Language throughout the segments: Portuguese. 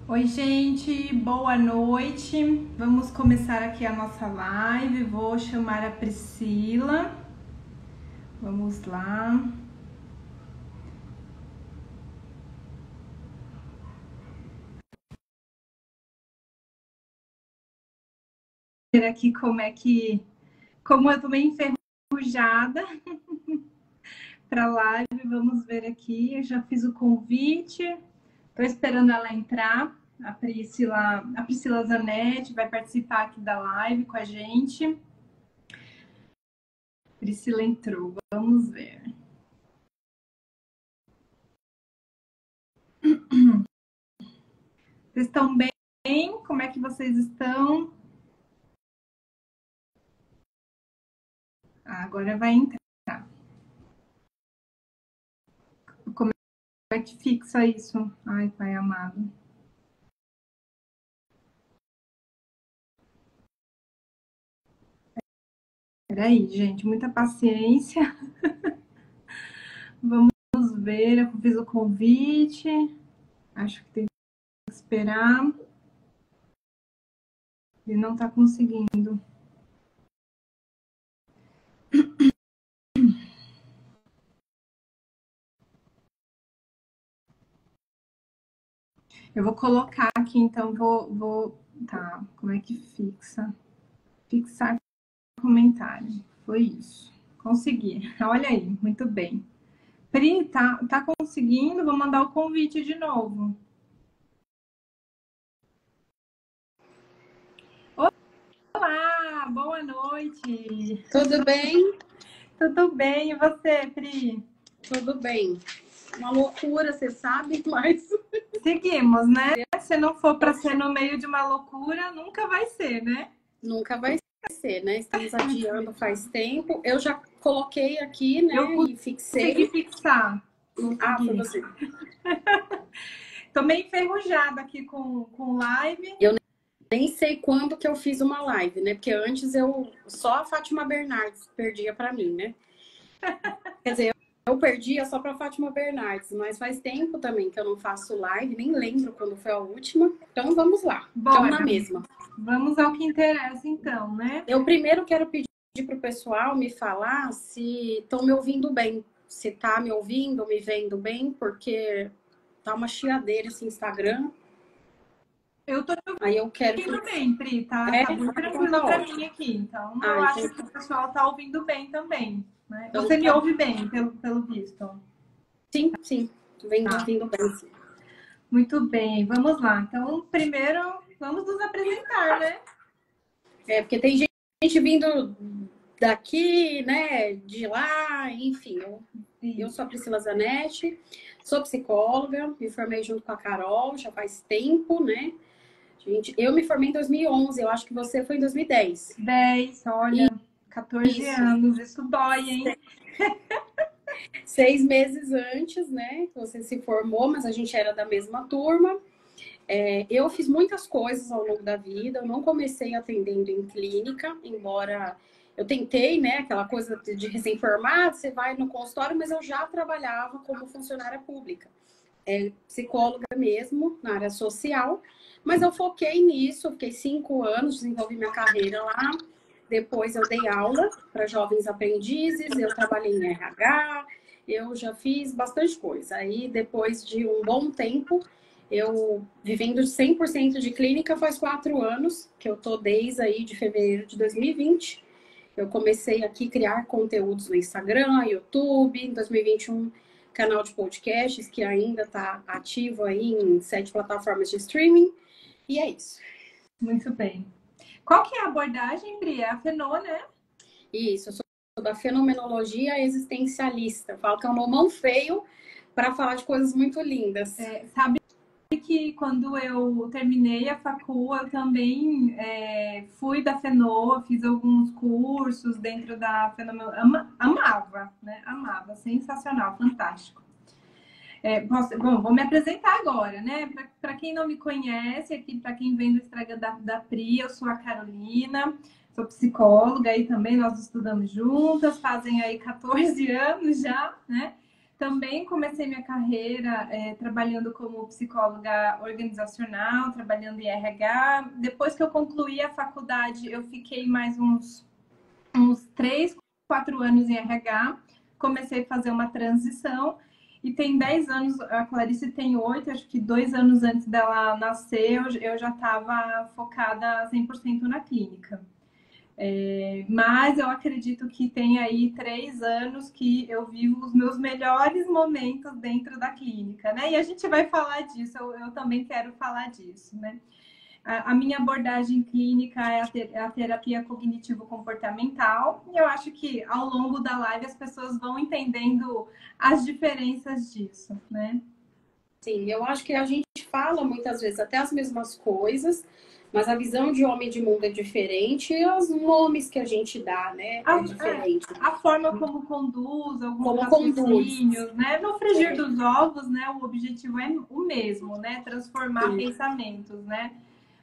Oi, gente, boa noite. Vamos começar aqui a nossa live. Vou chamar a Priscila. Vamos lá. Ver aqui como eu tô bem enferrujada para a live. Vamos ver aqui. Eu já fiz o convite. Tô esperando ela entrar. A Priscila Zanetti vai participar aqui da live com a gente. Priscila entrou. Vamos ver. Vocês estão bem? Como é que vocês estão? Agora vai entrar. Como é que fixa isso? Ai, pai amado. Peraí, gente, muita paciência. Vamos ver, eu fiz o convite. Acho que tem que esperar. Ele não tá conseguindo. Eu vou colocar aqui, então Tá, como é que fixa? Fixar comentário. Foi isso. Consegui. Olha aí, muito bem. Pri, tá conseguindo? Vou mandar o convite de novo. Olá, boa noite. Tudo bem? Tudo bem, e você, Pri? Tudo bem. Uma loucura, você sabe, mas Seguimos, né? Se não for para ser no meio de uma loucura, nunca vai ser, né? nunca vai ser, né? Estamos adiando faz tempo. Eu já coloquei aqui, né? E fixei. Consegui fixar. Ah, foi você. Tô meio enferrujada aqui com live. Eu nem sei quando que eu fiz uma live, né? Porque antes só a Fátima Bernardes perdia para mim, né? Quer dizer, eu perdia só para Fátima Bernardes, mas faz tempo também que eu não faço live, nem lembro quando foi a última. Então vamos lá. Estamos na mesma. Vamos ao que interessa, então, né? Eu primeiro quero pedir para o pessoal me falar se estão me ouvindo bem. Se tá me ouvindo, me vendo bem, porque tá uma chiadeira esse Instagram. Eu tô te Aí eu quero ouvindo bem, Pri, tá? Tá bem tranquilo pra mim aqui. Então, eu acho que o pessoal tá ouvindo bem também. Né? Você me ouve bem, pelo visto? Sim, sim. Vem ouvindo bem, sim. Muito bem, vamos lá. Então, primeiro, vamos nos apresentar, né? Porque tem gente vindo daqui, né, de lá, enfim. Eu sou a Priscila Zanetti, sou psicóloga, me formei junto com a Carol, já faz tempo, né? Gente, eu me formei em 2011, eu acho que você foi em 2010. 10, olha, 14 anos, isso dói, hein? 6 meses antes, né, que você se formou, mas a gente era da mesma turma. Eu fiz muitas coisas ao longo da vida, eu não comecei atendendo em clínica, embora eu tentei, né, aquela coisa de recém-formado, você vai no consultório, mas eu já trabalhava como funcionária pública. Psicóloga mesmo, na área social, mas eu foquei nisso, fiquei 5 anos, desenvolvi minha carreira lá, depois eu dei aula para jovens aprendizes, eu trabalhei em RH, eu já fiz bastante coisa. Aí, depois de um bom tempo, eu vivendo 100% de clínica faz 4 anos, que eu tô desde aí de fevereiro de 2020. Eu comecei aqui a criar conteúdos no Instagram, YouTube, em 2021 canal de podcasts que ainda está ativo aí em 7 plataformas de streaming. E é isso. Muito bem. Qual que é a abordagem, Pri? É a Fenô, né? Isso, eu sou da fenomenologia existencialista. Eu falo que é um nomão feio para falar de coisas muito lindas. Sabe que quando eu terminei a facul, eu também fui da Fenô, fiz alguns cursos dentro da Fenomenologia. Amava, né? Amava, sensacional, fantástico. Bom, vou me apresentar agora, né? Para quem não me conhece, aqui para quem vem do Instagram da Pri, eu sou a Carolina, sou psicóloga e também nós estudamos juntas, fazem aí 14 anos já, né? Também comecei minha carreira trabalhando como psicóloga organizacional, trabalhando em RH. Depois que eu concluí a faculdade, eu fiquei mais uns 3, 4 anos em RH. Comecei a fazer uma transição e tem 10 anos, a Clarice tem 8, acho que 2 anos antes dela nascer, eu já estava focada 100% na clínica. Mas eu acredito que tem aí 3 anos que eu vivo os meus melhores momentos dentro da clínica, né? E a gente vai falar disso, eu também quero falar disso, né? A minha abordagem clínica é a terapia cognitivo-comportamental, e eu acho que ao longo da live as pessoas vão entendendo as diferenças disso, né? Sim, eu acho que a gente fala muitas vezes até as mesmas coisas, mas a visão de homem e de mundo é diferente e os nomes que a gente dá, né, é diferente. A forma como conduz, alguns Como raciocínios, né? No frigir É. dos ovos, né? O objetivo é o mesmo, né? Transformar pensamentos, né?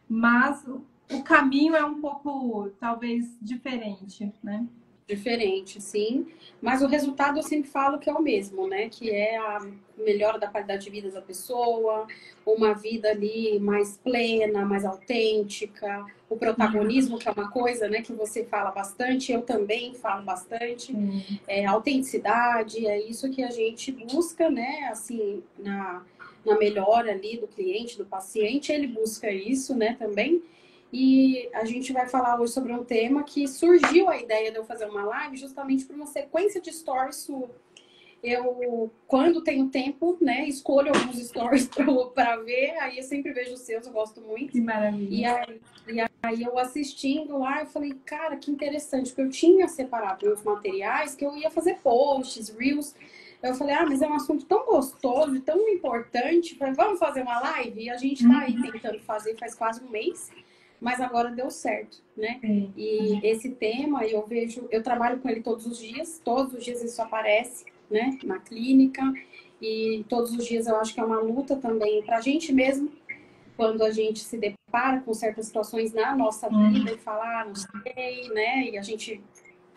Mas o caminho é um pouco, talvez, diferente, né? Diferente, sim. Mas o resultado eu sempre falo que é o mesmo, né? Que é a melhora da qualidade de vida da pessoa, uma vida ali mais plena, mais autêntica, o protagonismo, que é uma coisa, né, que você fala bastante, eu também falo bastante, autenticidade, é isso que a gente busca, né, assim, na melhora ali do cliente, do paciente, ele busca isso, né, também. E a gente vai falar hoje sobre um tema que surgiu a ideia de eu fazer uma live justamente por uma sequência de stories sua. Eu, quando tenho tempo, né, escolho alguns stories para ver, aí eu sempre vejo os seus, eu gosto muito. Que maravilha. E aí eu assistindo lá, eu falei, cara, que interessante, porque eu tinha separado meus materiais que eu ia fazer posts, reels. Eu falei, mas é um assunto tão gostoso, tão importante, falei, vamos fazer uma live? E a gente tá aí tentando fazer faz quase um mês. Mas agora deu certo, né? E esse tema, eu trabalho com ele todos os dias isso aparece, né? Na clínica, e todos os dias eu acho que é uma luta também pra gente mesmo, quando a gente se depara com certas situações na nossa vida e fala, não sei, né? E a gente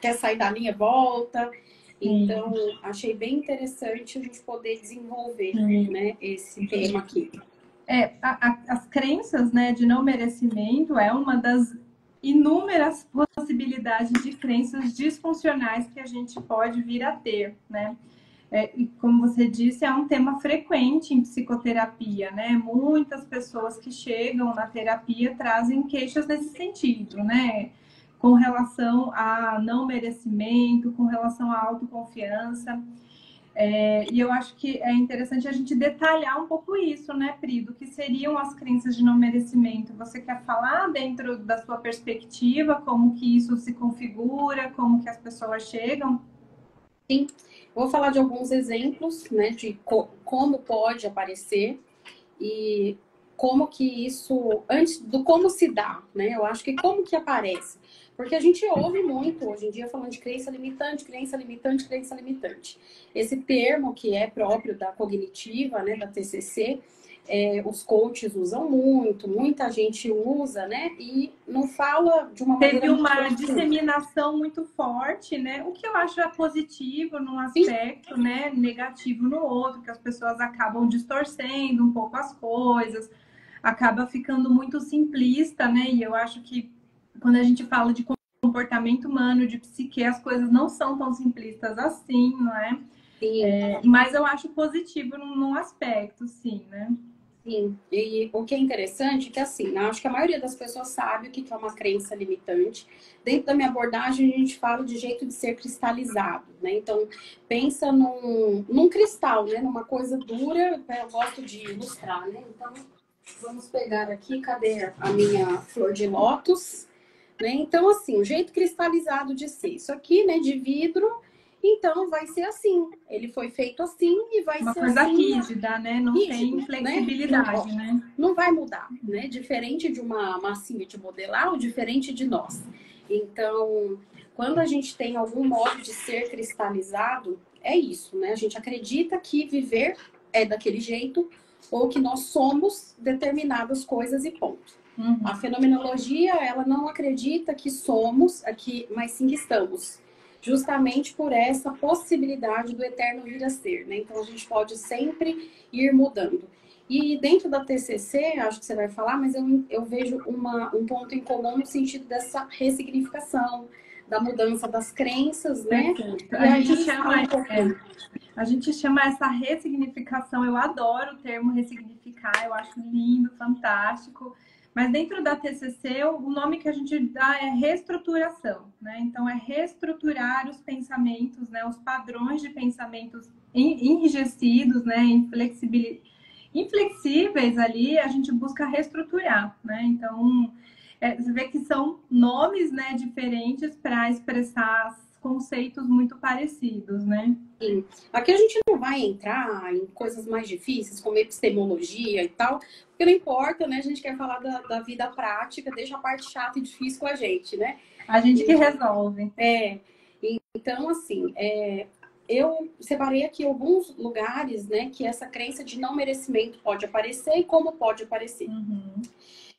quer sair da linha, volta. Então, achei bem interessante a gente poder desenvolver, né, esse tema aqui. As crenças, né, de não merecimento é uma das inúmeras possibilidades de crenças disfuncionais que a gente pode vir a ter, né? E como você disse, é um tema frequente em psicoterapia, né? Muitas pessoas que chegam na terapia trazem queixas nesse sentido, né? Com relação a não merecimento, com relação à autoconfiança. E eu acho que é interessante a gente detalhar um pouco isso, né, Pri? Do que seriam as crenças de não merecimento. Você quer falar dentro da sua perspectiva, como que isso se configura, como que as pessoas chegam? Sim, vou falar de alguns exemplos, né, de como pode aparecer e como que isso, antes do como se dá, né? Eu acho que como que aparece. Porque a gente ouve muito hoje em dia falando de crença limitante, crença limitante, crença limitante. Esse termo que é próprio da cognitiva, né, da TCC, os coaches usam muito, muita gente usa, né? E não fala de uma maneira... Teve uma disseminação muito forte, né? O que eu acho positivo num aspecto, né? Negativo no outro, que as pessoas acabam distorcendo um pouco as coisas, acaba ficando muito simplista, né? E eu acho que quando a gente fala de comportamento humano, de psique, as coisas não são tão simplistas assim, não é? Mas eu acho positivo num aspecto, sim, né? Sim, e o que é interessante é que, assim, né, acho que a maioria das pessoas sabe o que é uma crença limitante. Dentro da minha abordagem, a gente fala de jeito de ser cristalizado, né? Então, pensa num cristal, né? Numa coisa dura, eu gosto de ilustrar, né? Então, vamos pegar aqui, cadê a minha flor de lótus? Né? Então, assim, o jeito cristalizado de ser. Isso aqui, né, de vidro, então vai ser assim. Ele foi feito assim e vai ser assim. Uma coisa rígida, né? Não tem flexibilidade, né? Não vai mudar, né? Diferente de uma massinha de modelar ou diferente de nós. Então, quando a gente tem algum modo de ser cristalizado, é isso, né? A gente acredita que viver é daquele jeito ou que nós somos determinadas coisas e ponto. A fenomenologia, ela não acredita que somos aqui, mas sim que estamos. justamente por essa possibilidade do eterno vir a ser, né? Então a gente pode sempre ir mudando. E dentro da TCC, acho que você vai falar, mas eu vejo um ponto em comum no sentido dessa ressignificação, da mudança das crenças, né? Perfeito. E aí fala um pouquinho. A gente chama essa ressignificação, eu adoro o termo ressignificar, eu acho lindo, fantástico. Mas dentro da TCC, o nome que a gente dá é reestruturação, né? Então, é reestruturar os pensamentos, né? Os padrões de pensamentos enrijecidos, né? Inflexíveis ali, a gente busca reestruturar, né? Então, você vê que são nomes, né, diferentes para expressar conceitos muito parecidos, né? Sim. Aqui a gente não vai entrar em coisas mais difíceis, como epistemologia e tal, porque não importa, né? A gente quer falar da vida prática, deixa a parte chata e difícil com a gente, né? A gente que resolve. Então, assim, eu separei aqui alguns lugares, né, que essa crença de não merecimento pode aparecer e como pode aparecer.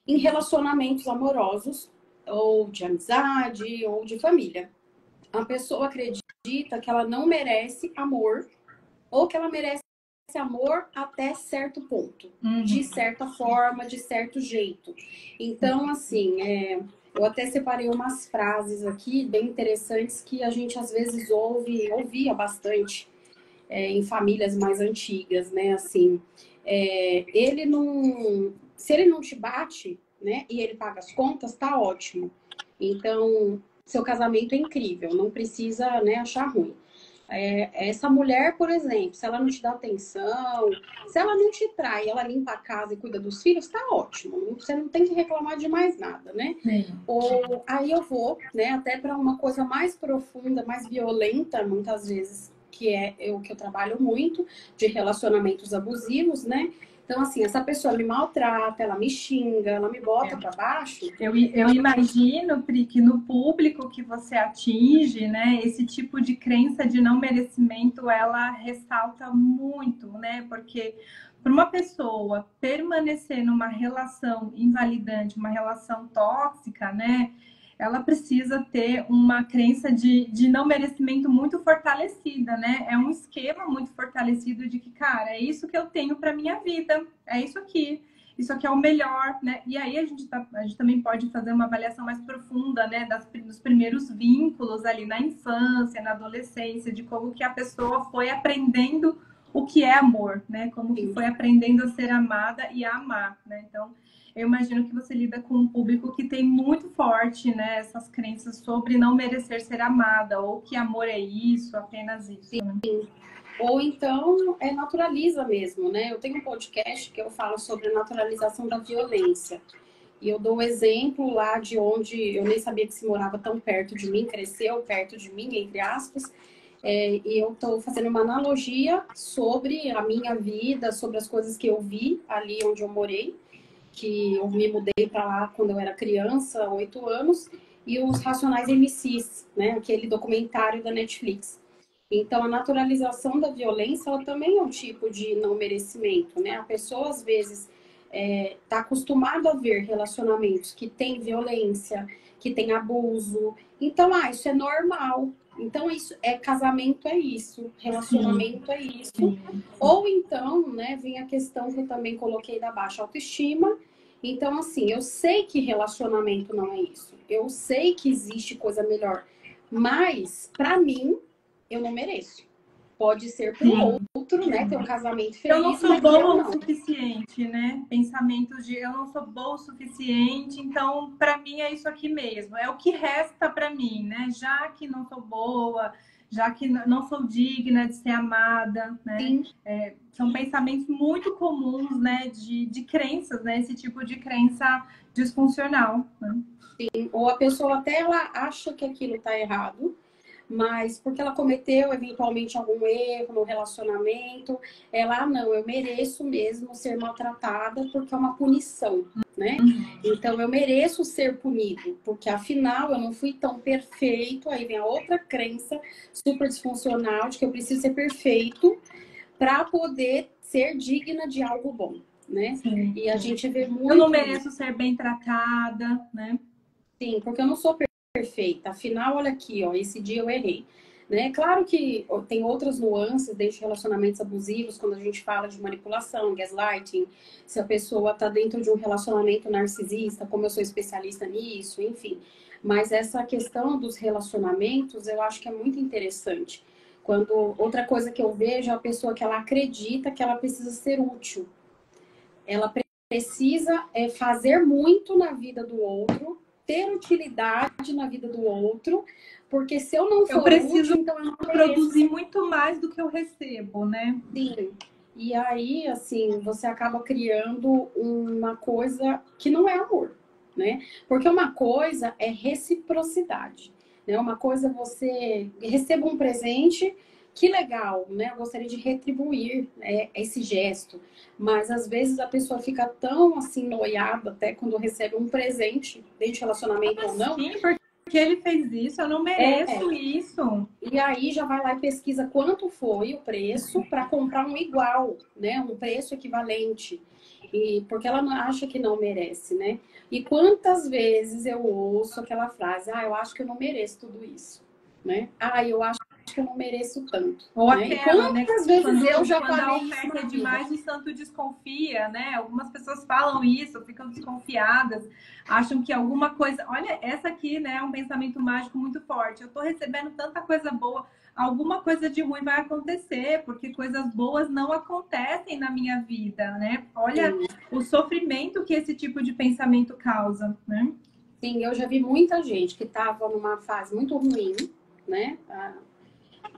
Em relacionamentos amorosos, ou de amizade, ou de família. A pessoa acredita que ela não merece amor, ou que ela merece amor até certo ponto, de certa forma, de certo jeito. Então, assim, eu até separei umas frases aqui bem interessantes que a gente às vezes ouvia bastante em famílias mais antigas, né? Assim, se ele não te bate, né, e ele paga as contas, tá ótimo. Então, seu casamento é incrível, não precisa, né, achar ruim. Essa mulher, por exemplo, se ela não te dá atenção, se ela não te trai, ela limpa a casa e cuida dos filhos, tá ótimo. Você não tem que reclamar de mais nada, né? Ou aí eu vou, né, até para uma coisa mais profunda, mais violenta, muitas vezes, que é o que eu trabalho muito, de relacionamentos abusivos, né? Então, assim, essa pessoa me maltrata, ela me xinga, ela me bota para baixo. Eu imagino, Pri, que no público que você atinge, né, esse tipo de crença de não merecimento, ela ressalta muito, né? Porque para uma pessoa permanecer numa relação invalidante, uma relação tóxica, né? Ela precisa ter uma crença de não merecimento muito fortalecida, né? É um esquema muito fortalecido de que, cara, é isso que eu tenho para minha vida, é isso aqui é o melhor, né? E aí a gente também pode fazer uma avaliação mais profunda, né? Dos primeiros vínculos ali na infância, na adolescência, de como que a pessoa foi aprendendo o que é amor, né? Como que foi aprendendo a ser amada e a amar, né? Então, eu imagino que você lida com um público que tem muito forte, né, essas crenças sobre não merecer ser amada, ou que amor é isso, apenas isso. Né? Ou então naturaliza mesmo, né? Eu tenho um podcast que eu falo sobre a naturalização da violência. E eu dou um exemplo lá de onde eu nem sabia que se morava tão perto de mim, cresceu perto de mim, entre aspas. E eu estou fazendo uma analogia sobre a minha vida, sobre as coisas que eu vi ali onde eu morei, que eu me mudei para lá quando eu era criança, 8 anos, e os Racionais MCs, né? Aquele documentário da Netflix. Então, a naturalização da violência, ela também é um tipo de não merecimento, né? A pessoa, às vezes, está acostumada a ver relacionamentos que tem violência, que tem abuso. Então, isso é normal. Então, casamento é isso, relacionamento é isso. Ou então, né, vem a questão que eu também coloquei da baixa autoestima. Então, assim, eu sei que relacionamento não é isso. Eu sei que existe coisa melhor. Mas, para mim, eu não mereço. Pode ser para o outro, né? Ter um casamento feliz. Eu não sou boa o suficiente, né? Pensamentos de eu não sou boa o suficiente, então para mim é isso aqui mesmo. É o que resta para mim, né? Já que não sou boa, já que não sou digna de ser amada, né? São pensamentos muito comuns, né? De crenças, né? Esse tipo de crença disfuncional. Né? Sim. Ou a pessoa até ela acha que aquilo está errado, mas porque ela cometeu eventualmente algum erro no relacionamento, ela, não, eu mereço mesmo ser maltratada porque é uma punição, né? Então eu mereço ser punido, porque afinal eu não fui tão perfeito. Aí vem a outra crença super disfuncional de que eu preciso ser perfeito para poder ser digna de algo bom, né? Sim. E a gente vê muito... Eu não mereço ser bem tratada, né? Sim, porque eu não sou perfeita, perfeita. Afinal, olha aqui, ó, esse dia eu errei. Né? Claro que tem outras nuances dentro de relacionamentos abusivos, quando a gente fala de manipulação, gaslighting, se a pessoa está dentro de um relacionamento narcisista, como eu sou especialista nisso, enfim. Mas essa questão dos relacionamentos, eu acho que é muito interessante. Quando outra coisa que eu vejo é a pessoa que ela acredita que ela precisa ser útil. Ela precisa fazer muito na vida do outro, ter utilidade na vida do outro, porque se eu não for preciso útil, então eu não produzir muito mais do que eu recebo, né? Sim. E aí, assim, você acaba criando uma coisa que não é amor, né? Porque uma coisa é reciprocidade, né? Uma coisa você receba um presente, que legal, né? Eu gostaria de retribuir, né, esse gesto. Mas às vezes a pessoa fica tão assim noiada até quando recebe um presente, dentro de relacionamento ou não. Sim, porque ele fez isso, eu não mereço isso. E aí já vai lá e pesquisa quanto foi o preço para comprar um igual, né? Um preço equivalente. E porque ela acha que não merece, né? E quantas vezes eu ouço aquela frase: "Ah, eu acho que eu não mereço tudo isso", né? "Ah, eu acho que eu não mereço tanto". Ou né? aquela, né? Quantas vezes eu já quando a falei isso oferta na é vida? demais, o santo desconfia, né? Algumas pessoas falam isso, ficam desconfiadas, acham que alguma coisa. Olha, essa aqui, né, é um pensamento mágico muito forte. Eu tô recebendo tanta coisa boa, alguma coisa de ruim vai acontecer, porque coisas boas não acontecem na minha vida, né? Olha o sofrimento que esse tipo de pensamento causa, né? Sim, eu já vi muita gente que estava numa fase muito ruim, né?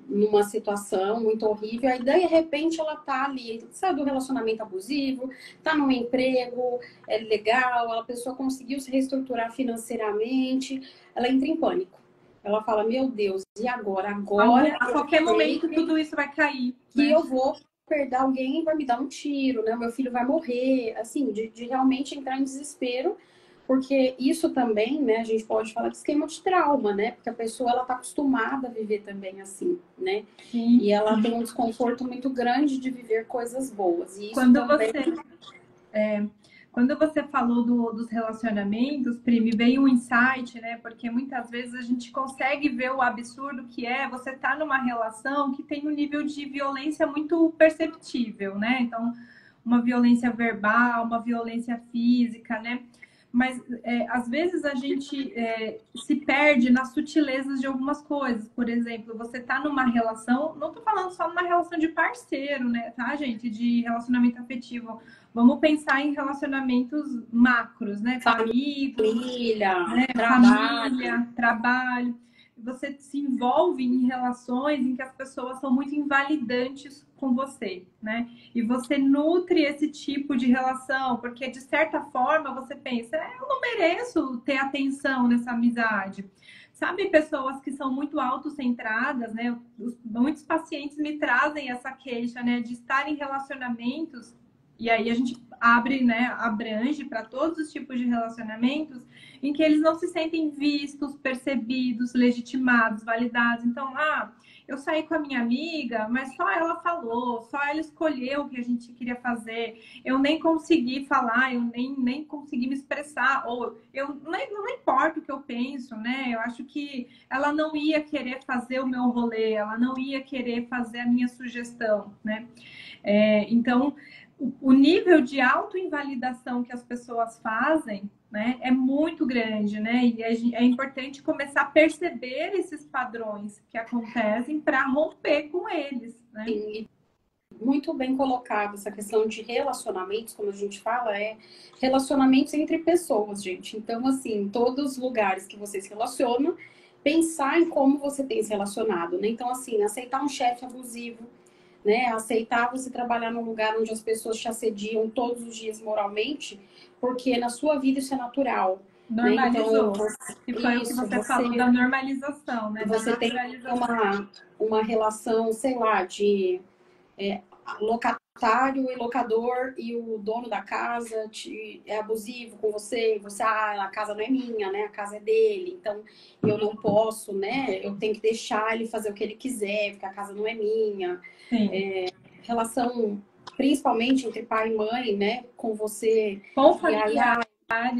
Numa situação muito horrível, aí de repente ela tá ali, sai do relacionamento abusivo, tá num emprego, é legal, a pessoa conseguiu se reestruturar financeiramente, ela entra em pânico. Ela fala, meu Deus, e agora? Agora A qualquer momento tudo isso vai cair. Que né? eu vou perder alguém, vai me dar um tiro, né? Meu filho vai morrer, assim, de realmente entrar em desespero. Porque isso também, né, a gente pode falar de esquema de trauma, né? Porque a pessoa, ela tá acostumada a viver também assim, né? Sim. E ela tem um desconforto muito grande de viver coisas boas. E isso Quando também... Quando você falou dos relacionamentos, Pri, me veio um insight, né? Porque muitas vezes a gente consegue ver o absurdo que é você estar numa relação que tem um nível de violência muito perceptível, né? Então, uma violência verbal, uma violência física, né? Mas às vezes a gente se perde nas sutilezas de algumas coisas. Por exemplo, você está numa relação, não estou falando só numa relação de parceiro, né, tá, gente? De relacionamento afetivo. Vamos pensar em relacionamentos macros, né? Família, né? Família, trabalho. Você se envolve em relações em que as pessoas são muito invalidantes com você, né? E você nutre esse tipo de relação, porque de certa forma você pensa, eu não mereço ter atenção nessa amizade. Sabe, pessoas que são muito autocentradas, né? Muitos pacientes me trazem essa queixa, né? De estar em relacionamentos, e aí a gente abre, né? Abrange para todos os tipos de relacionamentos em que eles não se sentem vistos, percebidos, legitimados, validados. Então, eu saí com a minha amiga, mas só ela falou, só ela escolheu o que a gente queria fazer. Eu nem consegui falar, eu nem consegui me expressar, ou eu não importa o que eu penso, né? Eu acho que ela não ia querer fazer o meu rolê, ela não ia querer fazer a minha sugestão, né? Então, o nível de autoinvalidação que as pessoas fazem, né, é muito grande, né? E é importante começar a perceber esses padrões que acontecem para romper com eles, né? E muito bem colocado essa questão de relacionamentos, como a gente fala, relacionamentos entre pessoas, gente. Então, assim, todos os lugares que você se relaciona, pensar em como você tem se relacionado, né? Então, assim, aceitar um chefe abusivo, né? Aceitar você trabalhar num lugar onde as pessoas te assediam todos os dias moralmente, porque na sua vida isso é natural. Normalizou. Né? Então, foi o que você falou da normalização, né? Você tem uma relação, sei lá, de locatário e locador, e o dono da casa é abusivo com você, e você, a casa não é minha, né? A casa é dele, então eu não posso, né? Eu tenho que deixar ele fazer o que ele quiser, porque a casa não é minha. Relação, principalmente entre pai e mãe, né? Com você. Com familiar.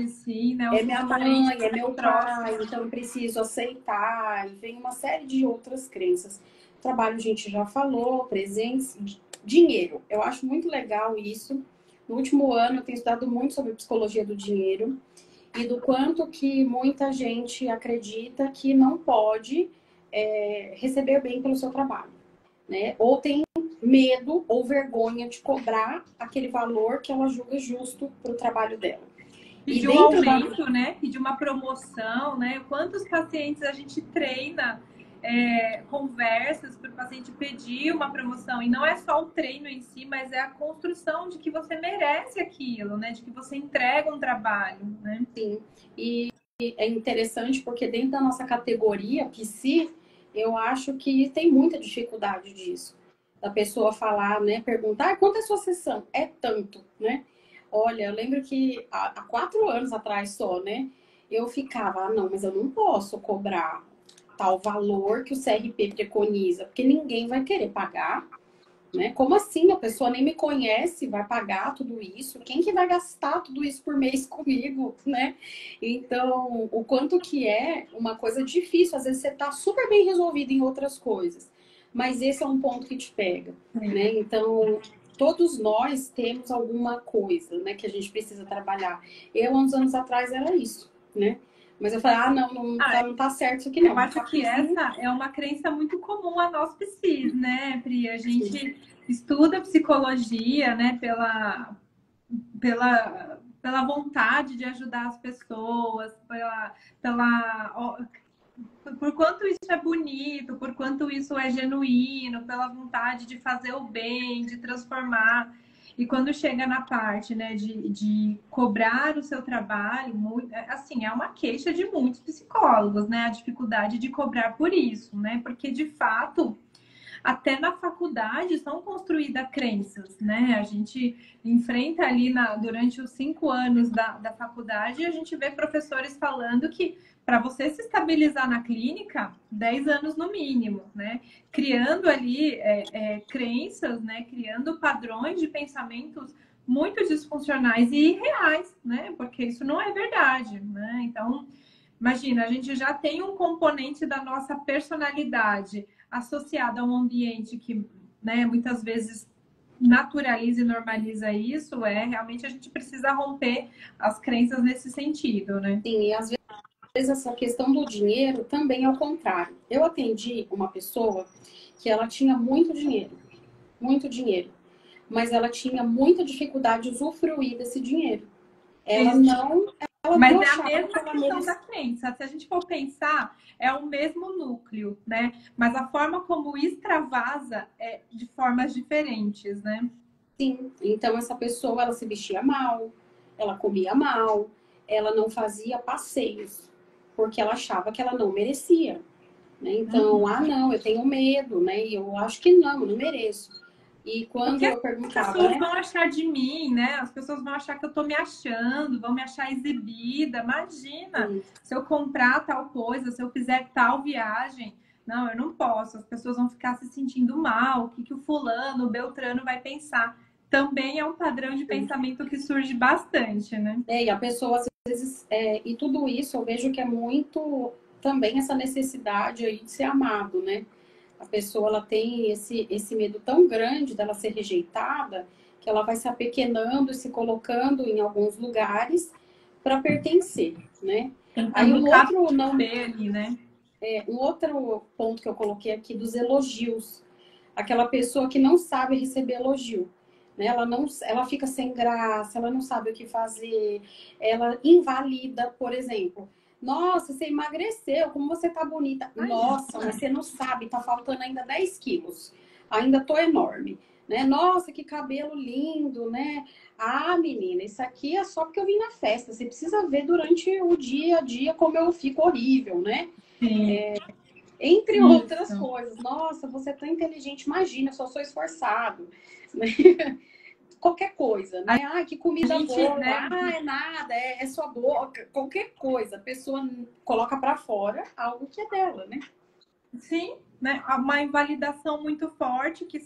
sim, né? É Os minha parentes mãe, é meu próximos. pai, então eu preciso aceitar. E vem uma série de outras crenças. Trabalho, a gente já falou, presença, dinheiro. Eu acho muito legal isso. No último ano, eu tenho estudado muito sobre psicologia do dinheiro e do quanto que muita gente acredita que não pode receber bem pelo seu trabalho, né? Ou tem medo ou vergonha de cobrar aquele valor que ela julga justo para o trabalho dela. E Pedir um dentro da... aumento, né? Pedir uma promoção, né? Quantos pacientes a gente treina conversas para o paciente pedir uma promoção? E não é só o treino em si, mas é a construção de que você merece aquilo, né? De que você entrega um trabalho, né? Sim. E é interessante porque dentro da nossa categoria psi, eu acho que tem muita dificuldade disso. Da pessoa falar, né? Perguntar, quanto é a sua sessão? É tanto, né? Olha, eu lembro que há 4 anos atrás só, né? Eu ficava, não, mas eu não posso cobrar tal valor que o CRP preconiza, porque ninguém vai querer pagar, né? Como assim? A pessoa nem me conhece, vai pagar tudo isso? Quem que vai gastar tudo isso por mês comigo, né? Então, o quanto que é uma coisa difícil. Às vezes você tá super bem resolvido em outras coisas, mas esse é um ponto que te pega, né? Então, todos nós temos alguma coisa, né, que a gente precisa trabalhar. Eu, há uns anos atrás, era isso, né? Mas eu falei, não tá certo isso aqui Eu não. acho que essa é uma crença muito comum a nós psis, né, Pri? A gente estuda psicologia, né, pela vontade de ajudar as pessoas, por quanto isso é bonito, por quanto isso é genuíno, pela vontade de fazer o bem, de transformar. E quando chega na parte, né, de cobrar o seu trabalho, assim, é uma queixa de muitos psicólogos, né, a dificuldade de cobrar por isso, né, porque de fato até na faculdade são construídas crenças, né? A gente enfrenta ali durante os 5 anos da faculdade, a gente vê professores falando que para você se estabilizar na clínica, 10 anos no mínimo, né? Criando ali crenças, né? Criando padrões de pensamentos muito disfuncionais e irreais, né? Porque isso não é verdade, né? Então, imagina, a gente já tem um componente da nossa personalidade associado a um ambiente que, né, muitas vezes naturaliza e normaliza isso, realmente a gente precisa romper as crenças nesse sentido, né? Sim, e às vezes essa questão do dinheiro também é o contrário. Eu atendi uma pessoa que ela tinha muito dinheiro, mas ela tinha muita dificuldade de usufruir desse dinheiro. Ela Mas não é a achava mesma que ela questão da merecia. crença. Se a gente for pensar, é o mesmo núcleo, né? Mas a forma como extravasa é de formas diferentes, né? Sim, então essa pessoa, ela se vestia mal, ela comia mal, ela não fazia passeios, porque ela achava que ela não merecia, né? Então, não, eu tenho medo, né? E eu acho que não, eu não mereço. E O quando que eu as perguntava, pessoas né? vão achar de mim, né? As pessoas vão achar que eu tô me achando, vão me achar exibida. Imagina, Sim, se eu comprar tal coisa, se eu fizer tal viagem. Não, eu não posso. As pessoas vão ficar se sentindo mal. O que, que o fulano, o Beltrano vai pensar? Também é um padrão de pensamento que surge bastante, né? e a pessoa, às vezes, e tudo isso eu vejo que é muito também essa necessidade aí de ser amado, né? A pessoa, ela tem esse medo tão grande dela ser rejeitada, que ela vai se apequenando e se colocando em alguns lugares para pertencer, né? Aí Tentando caber ali, né? um outro ponto que eu coloquei aqui dos elogios. Aquela pessoa que não sabe receber elogio, né? Ela fica sem graça, ela não sabe o que fazer, ela invalida, por exemplo. Nossa, você emagreceu, como você tá bonita. Nossa, mas você não sabe, tá faltando ainda 10 quilos. Ainda tô enorme, né? Nossa, que cabelo lindo, né? Ah, menina, isso aqui é só porque eu vim na festa. Você precisa ver durante o dia a dia como eu fico horrível, né? Sim. Entre outras Isso. coisas. Nossa, você é tão inteligente, imagina, eu só sou esforçado. Né? Qualquer coisa, né? Ah, que A comida gente, boa. né? Ah, é nada, é sua boca. Qualquer coisa. A pessoa coloca para fora algo que é dela, né? Sim, né? Uma invalidação muito forte que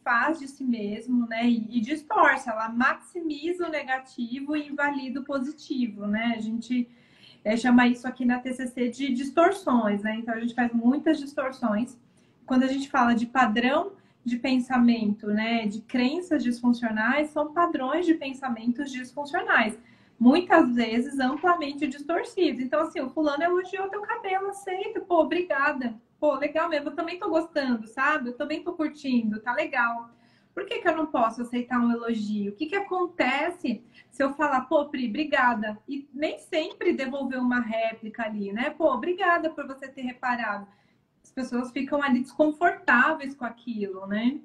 faz de si mesmo, né? E distorce, ela maximiza o negativo e invalida o positivo, né? A gente chama isso aqui na TCC de distorções, né? Então a gente faz muitas distorções. Quando a gente fala de padrão de pensamento, né, de crenças disfuncionais, são padrões de pensamentos disfuncionais, muitas vezes amplamente distorcidos. Então, assim, o fulano elogiou teu cabelo, aceita, pô, obrigada. Pô, legal mesmo, eu também tô gostando, sabe? Eu também tô curtindo, tá legal. Por que que eu não posso aceitar um elogio? O que que acontece se eu falar, pô, Pri, obrigada? E nem sempre devolver uma réplica ali, né? Pô, obrigada por você ter reparado. As pessoas ficam ali desconfortáveis com aquilo, né?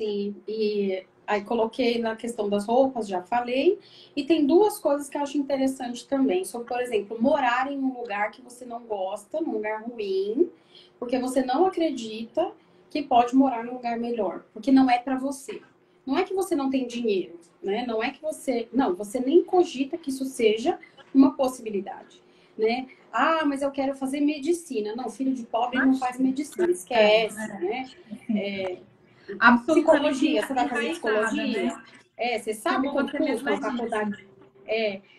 Sim, e aí coloquei na questão das roupas, já falei. E tem duas coisas que eu acho interessante também. Sobre, por exemplo, morar em um lugar que você não gosta, num lugar ruim, porque você não acredita que pode morar num lugar melhor, porque não é para você. Não é que você não tem dinheiro, né? Não é que você, não, você nem cogita que isso seja uma possibilidade, né? Ah, mas eu quero fazer medicina. Não, filho de pobre não faz medicina, esquece, né? É, Absolutamente psicologia, você vai fazer enraizada, psicologia? né? Você sabe Como quanto você custa mesma uma disse. faculdade?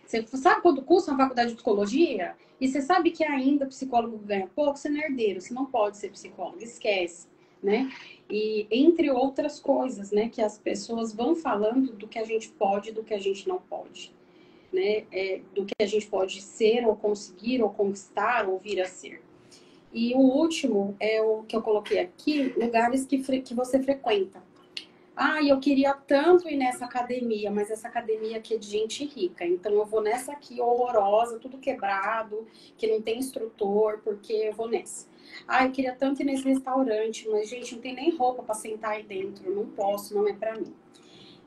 Você sabe quanto custa uma faculdade de psicologia? E você sabe que ainda psicólogo ganha pouco? Você não é herdeiro, você não pode ser psicólogo, esquece, né? E entre outras coisas, né, que as pessoas vão falando do que a gente pode e do que a gente não pode, né? Do que a gente pode ser ou conseguir ou conquistar ou vir a ser. E o último é o que eu coloquei aqui, lugares que você frequenta. Ah, eu queria tanto ir nessa academia, mas essa academia aqui é de gente rica. Então eu vou nessa aqui horrorosa, tudo quebrado, que não tem instrutor, porque eu vou nessa. Ah, eu queria tanto ir nesse restaurante, mas gente, não tem nem roupa para sentar aí dentro, não posso, não é para mim.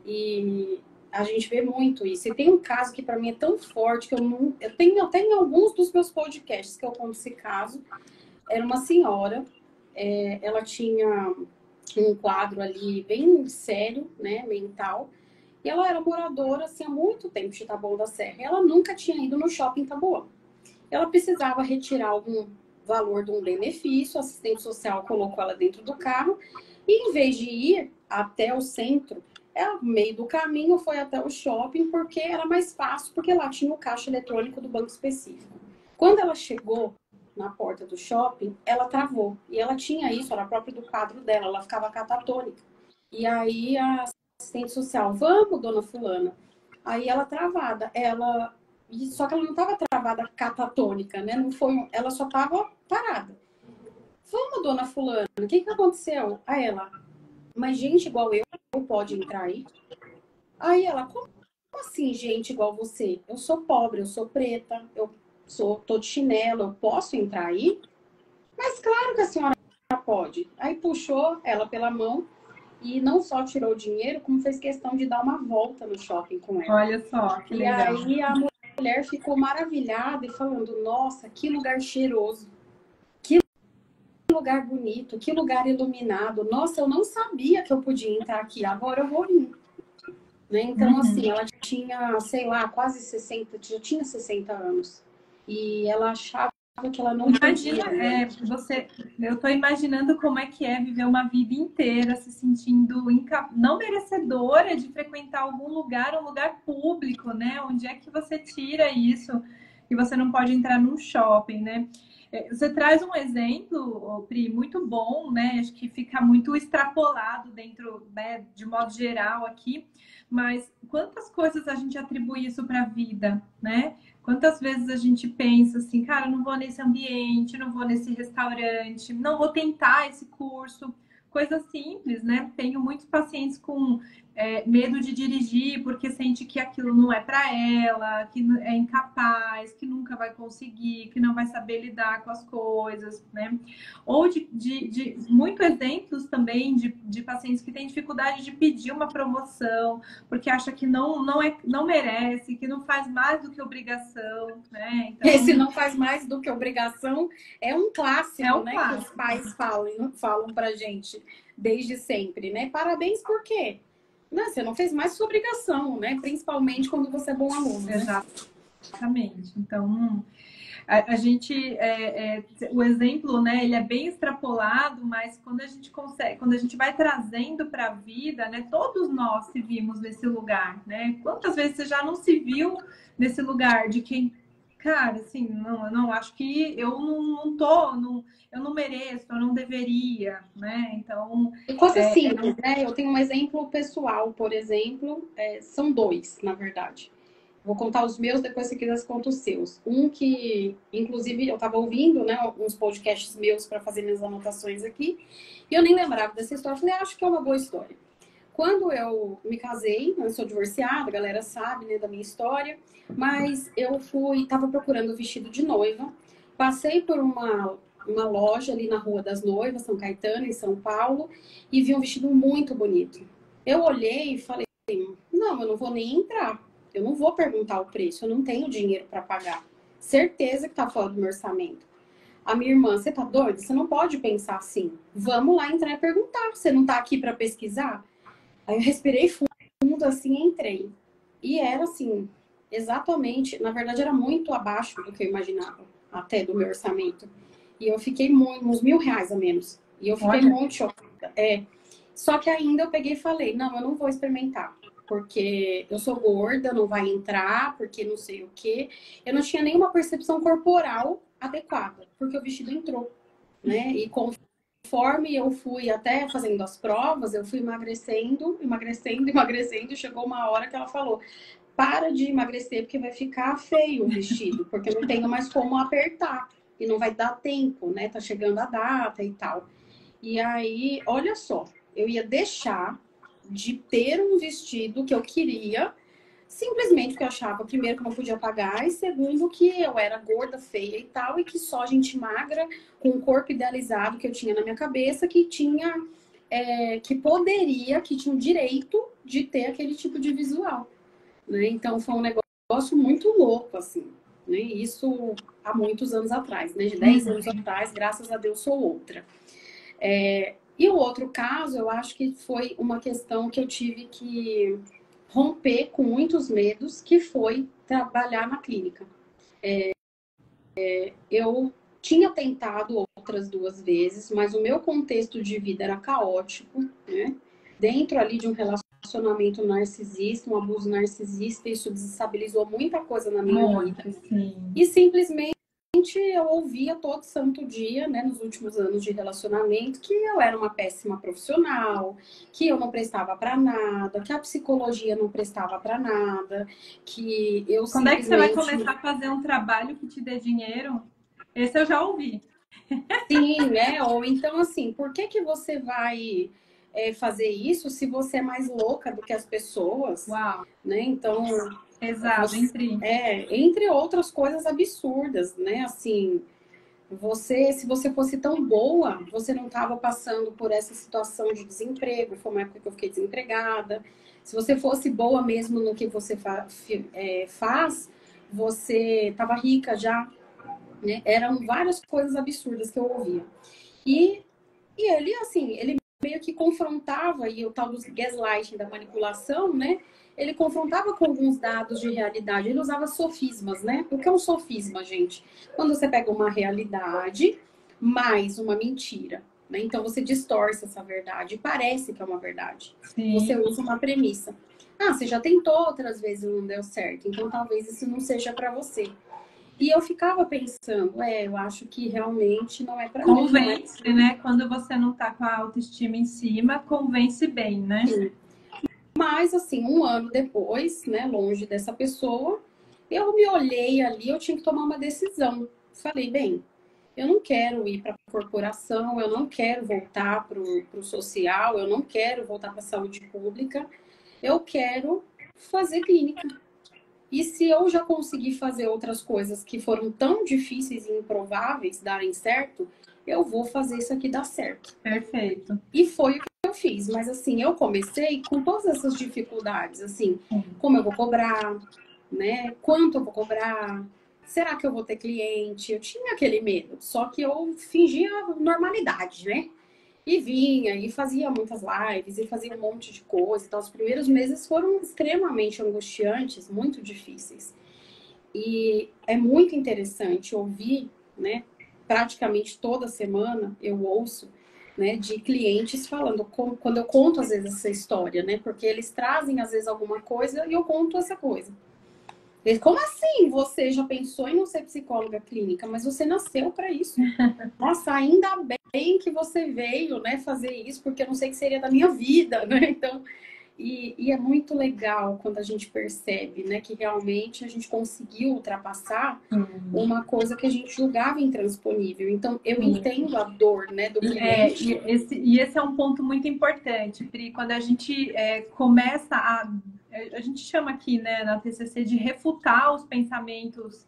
E a gente vê muito isso. E tem um caso que para mim é tão forte que eu tenho alguns dos meus podcasts que eu conto esse caso. Era uma senhora, ela tinha um quadro ali bem sério, né, mental, e ela era moradora assim, há muito tempo de Taboão da Serra. E ela nunca tinha ido no shopping Taboão. Ela precisava retirar algum valor de um benefício, o assistente social colocou ela dentro do carro, e em vez de ir até o centro, ela, no meio do caminho, foi até o shopping, porque era mais fácil, porque lá tinha o caixa eletrônico do banco específico. Quando ela chegou na porta do shopping, ela travou. E ela tinha isso, era próprio do quadro dela, ela ficava catatônica. E aí a assistente social, vamos, dona fulana. Aí ela travada, só que ela não estava travada catatônica, né? Não foi, ela só estava parada. Vamos, dona fulana, o que aconteceu? Aí ela, mas gente igual eu pode entrar aí? Aí ela, como assim, gente igual você? Eu sou pobre, eu sou preta, tô de chinelo, eu posso entrar aí? Mas claro que a senhora pode. Aí puxou ela pela mão e não só tirou o dinheiro, como fez questão de dar uma volta no shopping com ela. Olha só, que E legal. aí a mulher ficou maravilhada e falando, nossa, que lugar cheiroso, que lugar bonito, que lugar iluminado. Nossa, eu não sabia que eu podia entrar aqui, agora eu vou vir. Né? Então, assim, ela tinha, sei lá, quase 60, já tinha 60 anos. E ela achava que ela não Imagina, podia, né? eu estou imaginando como é que é viver uma vida inteira se sentindo não merecedora de frequentar algum lugar, um lugar público, né? Onde é que você tira isso que você não pode entrar num shopping, né? Você traz um exemplo, Pri, muito bom, né? Acho que fica muito extrapolado dentro, né, de modo geral aqui, mas quantas coisas a gente atribui isso para a vida, né? Quantas vezes a gente pensa assim, cara, não vou nesse ambiente, não vou nesse restaurante, não vou tentar esse curso. Coisa simples, né? Tenho muitos pacientes com medo de dirigir porque sente que aquilo não é para ela, que é incapaz, que nunca vai conseguir, que não vai saber lidar com as coisas, né? Ou de muitos exemplos também de pacientes que têm dificuldade de pedir uma promoção, porque acha que não merece, que não faz mais do que obrigação, né? Então, Esse não faz mais do que obrigação é um é clássico, um né? Que os clássico. pais falam pra gente desde sempre, né? Parabéns por quê? Não, você não fez mais sua obrigação, né? Principalmente quando você é bom aluno, né? Exatamente. Então, A gente, o exemplo, né, ele é bem extrapolado, mas quando a gente consegue, quando a gente vai trazendo para a vida, né, todos nós se vimos nesse lugar, né? Quantas vezes você já não se viu nesse lugar de quem, cara, assim, não, eu não acho que eu não tô, não, eu não mereço, eu não deveria, né? Então, E coisa simples, né? Eu tenho um exemplo pessoal, por exemplo, são dois, na verdade. Vou contar os meus, depois se quiser, você conta os seus. Um que, inclusive, eu estava ouvindo, né, uns podcasts meus para fazer minhas anotações aqui, e eu nem lembrava dessa história. Eu falei, acho que é uma boa história. Quando eu me casei, eu sou divorciada, a galera sabe, né, da minha história, mas eu estava procurando vestido de noiva, passei por uma loja ali na Rua das Noivas, São Caetano, em São Paulo, e vi um vestido muito bonito. Eu olhei e falei, não, eu não vou nem entrar. Eu não vou perguntar o preço, eu não tenho dinheiro para pagar. Certeza que tá fora do meu orçamento. A minha irmã, você tá doida? Você não pode pensar assim. Vamos lá entrar e perguntar. Você não tá aqui para pesquisar? Aí eu respirei fundo assim e entrei. E era assim, exatamente, na verdade era muito abaixo do que eu imaginava, até do meu orçamento. E eu fiquei muito, uns R$ 1.000 a menos. E eu fiquei muito chocada. Só que ainda eu peguei e falei, não, eu não vou experimentar. Porque eu sou gorda, não vai entrar, porque não sei o quê. Eu não tinha nenhuma percepção corporal adequada, porque o vestido entrou, né? E conforme eu fui até fazendo as provas, eu fui emagrecendo, emagrecendo, emagrecendo. Chegou uma hora que ela falou, para de emagrecer, porque vai ficar feio o vestido, porque eu não tenho mais como apertar. E não vai dar tempo, né? Tá chegando a data e tal. E aí, olha só, eu ia deixar de ter um vestido que eu queria, simplesmente porque eu achava, primeiro, que eu não podia pagar, e segundo, que eu era gorda, feia e tal, e que só gente magra, com um corpo idealizado que eu tinha na minha cabeça, que tinha, que poderia, que tinha o direito de ter aquele tipo de visual, né? Então, foi um negócio muito louco, assim, né? Isso há muitos anos atrás, né? De 10 anos atrás, graças a Deus, sou outra. E o outro caso, eu acho que foi uma questão que eu tive que romper com muitos medos, que foi trabalhar na clínica. Eu tinha tentado outras 2 vezes, mas o meu contexto de vida era caótico, né? Dentro ali de um relacionamento narcisista, um abuso narcisista, isso desestabilizou muita coisa na minha vida. Sim. E simplesmente eu ouvia todo santo dia, né, nos últimos anos de relacionamento, que eu era uma péssima profissional, que eu não prestava para nada, que a psicologia não prestava para nada, que eu Quando é que você vai começar a fazer um trabalho que te dê dinheiro? Esse eu já ouvi. Sim, né? Ou então, assim, por que você vai fazer isso se você é mais louca do que as pessoas? Uau. Né? Então, Exato, entre outras coisas absurdas, né? Assim, se você fosse tão boa, você não estava passando por essa situação de desemprego. Foi uma época que eu fiquei desempregada. Se você fosse boa mesmo no que você faz, você estava rica já, né? Eram várias coisas absurdas que eu ouvia. E ele, assim, ele meio que confrontava, e o tal dos gaslighting, da manipulação, né? Ele confrontava com alguns dados de realidade. Ele usava sofismas, né? O que é um sofisma, gente? Quando você pega uma realidade mais uma mentira, né? Então você distorce essa verdade. Parece que é uma verdade. Sim. Você usa uma premissa. Ah, você já tentou outras vezes e não deu certo. Então talvez isso não seja para você. E eu ficava pensando, eu acho que realmente não é para mim. Convence, né? Quando você não tá com a autoestima em cima, convence bem, né? Sim. Mas, assim, 1 ano depois, né, longe dessa pessoa, eu me olhei ali, eu tinha que tomar uma decisão. Falei, bem, eu não quero ir para a corporação, eu não quero voltar para o social, eu não quero voltar para a saúde pública, eu quero fazer clínica. E se eu já consegui fazer outras coisas que foram tão difíceis e improváveis darem certo, eu vou fazer isso aqui dar certo. Perfeito. E foi o que eu fiz. Mas assim, eu comecei com todas essas dificuldades, assim, como eu vou cobrar, né? Quanto eu vou cobrar? Será que eu vou ter cliente? Eu tinha aquele medo, só que eu fingia normalidade, né? E vinha, e fazia muitas lives, e fazia um monte de coisa. Então, os primeiros meses foram extremamente angustiantes, muito difíceis. E é muito interessante ouvir, né? Praticamente toda semana eu ouço, né, de clientes falando, quando eu conto às vezes essa história, né? Porque eles trazem às vezes alguma coisa e eu conto essa coisa. Eles, como assim? Você já pensou em não ser psicóloga clínica, mas você nasceu para isso. Nossa, ainda bem que você veio, né, fazer isso, porque eu não sei o que seria da minha vida, né? Então, e é muito legal quando a gente percebe, né, que realmente a gente conseguiu ultrapassar uma coisa que a gente julgava intransponível. Então, eu entendo a dor, né, do cliente. E esse é um ponto muito importante, Pri, quando a gente começa a gente chama aqui, né, na TCC de refutar os pensamentos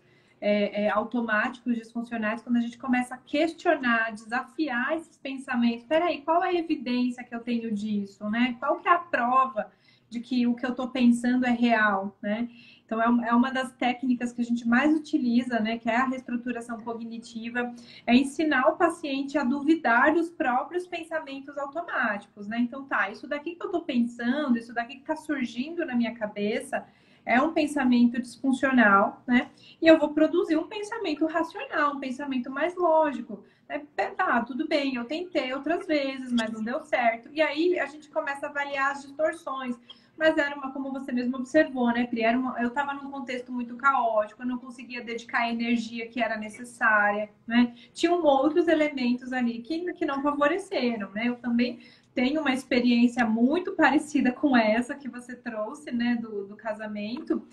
automáticos disfuncionais, quando a gente começa a questionar, desafiar esses pensamentos. Peraí, qual é a evidência que eu tenho disso, né? Qual que é a prova de que o que eu estou pensando é real, né? Então, é uma das técnicas que a gente mais utiliza, né, que é a reestruturação cognitiva, é ensinar o paciente a duvidar dos próprios pensamentos automáticos, né? Então, tá, isso daqui que eu tô pensando, isso daqui que tá surgindo na minha cabeça, é um pensamento disfuncional, né? E eu vou produzir um pensamento racional, um pensamento mais lógico. Né? Tá, tudo bem, eu tentei outras vezes, mas não deu certo. E aí a gente começa a avaliar as distorções. Mas era como você mesmo observou, né, Pri? Eu estava num contexto muito caótico, eu não conseguia dedicar a energia que era necessária, né? Tinham outros elementos ali que não favoreceram, né? Eu também tenho uma experiência muito parecida com essa que você trouxe, né, do casamento.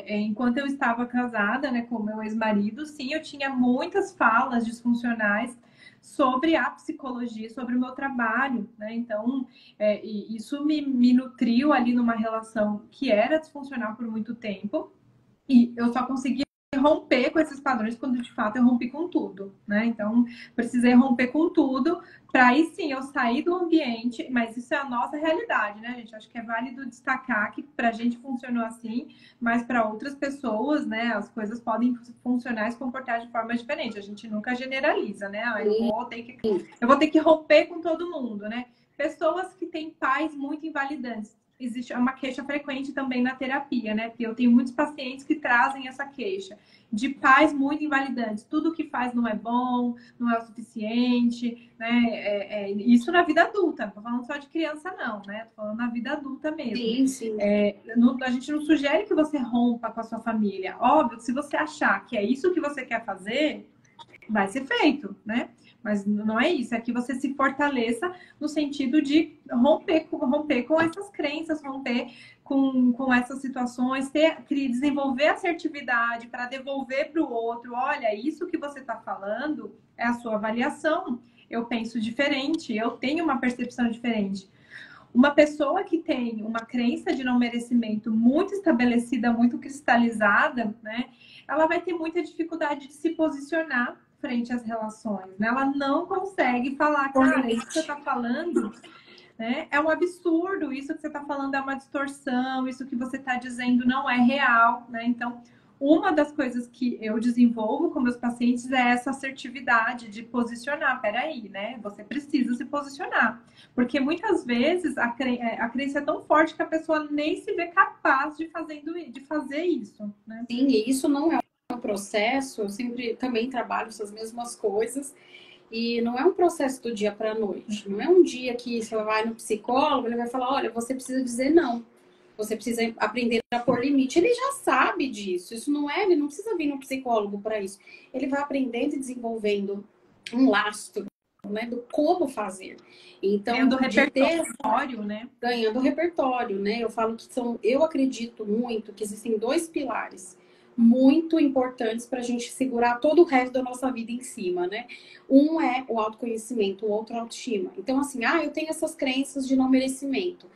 Enquanto eu estava casada, né, com o meu ex-marido, sim, eu tinha muitas falas disfuncionais sobre a psicologia, sobre o meu trabalho, né? Então, e isso me nutriu ali numa relação que era disfuncional por muito tempo, e eu só consegui romper com esses padrões quando de fato eu rompi com tudo, né? Então, precisei romper com tudo para aí sim eu sair do ambiente, mas isso é a nossa realidade, né, gente? Acho que é válido destacar que para a gente funcionou assim, mas para outras pessoas, né, as coisas podem funcionar e se comportar de forma diferente. A gente nunca generaliza, né? Eu vou ter que romper com todo mundo, né? Pessoas que têm pais muito invalidantes, existe uma queixa frequente também na terapia, né? Porque eu tenho muitos pacientes que trazem essa queixa de pais muito invalidantes. Tudo que faz não é bom, não é o suficiente, né? Isso na vida adulta, não tô falando só de criança, não, né? Tô falando na vida adulta mesmo. Sim, sim. A gente não sugere que você rompa com a sua família. Óbvio que se você achar que é isso que você quer fazer, vai ser feito, né? Mas não é isso, é que você se fortaleça no sentido de romper com essas crenças, romper com essas situações, desenvolver assertividade para devolver para o outro. Olha, isso que você está falando é a sua avaliação. Eu penso diferente, eu tenho uma percepção diferente. Uma pessoa que tem uma crença de não merecimento muito estabelecida, muito cristalizada, né? Ela vai ter muita dificuldade de se posicionar frente às relações, né? Ela não consegue falar, cara, isso que você está falando, né, é um absurdo, isso que você está falando é uma distorção, isso que você está dizendo não é real, né? Então, uma das coisas que eu desenvolvo com meus pacientes é essa assertividade de posicionar. Peraí, né? Você precisa se posicionar. Porque muitas vezes a crença é tão forte que a pessoa nem se vê capaz de fazer isso, né? Sim, e isso não é um processo, eu sempre também trabalho essas mesmas coisas, e não é um processo do dia para a noite. Não é um dia que você vai no psicólogo, ele vai falar, olha, você precisa dizer não. Você precisa aprender a pôr limite. Ele já sabe disso. Isso não é, ele não precisa vir no psicólogo para isso. Ele vai aprendendo e desenvolvendo um lastro, né, do como fazer. Então, ganhando repertório, né? Ganhando repertório, né? Eu falo que eu acredito muito que existem dois pilares muito importantes para a gente segurar todo o resto da nossa vida em cima, né? Um é o autoconhecimento, o outro é a autoestima. Então, assim, eu tenho essas crenças de não merecimento.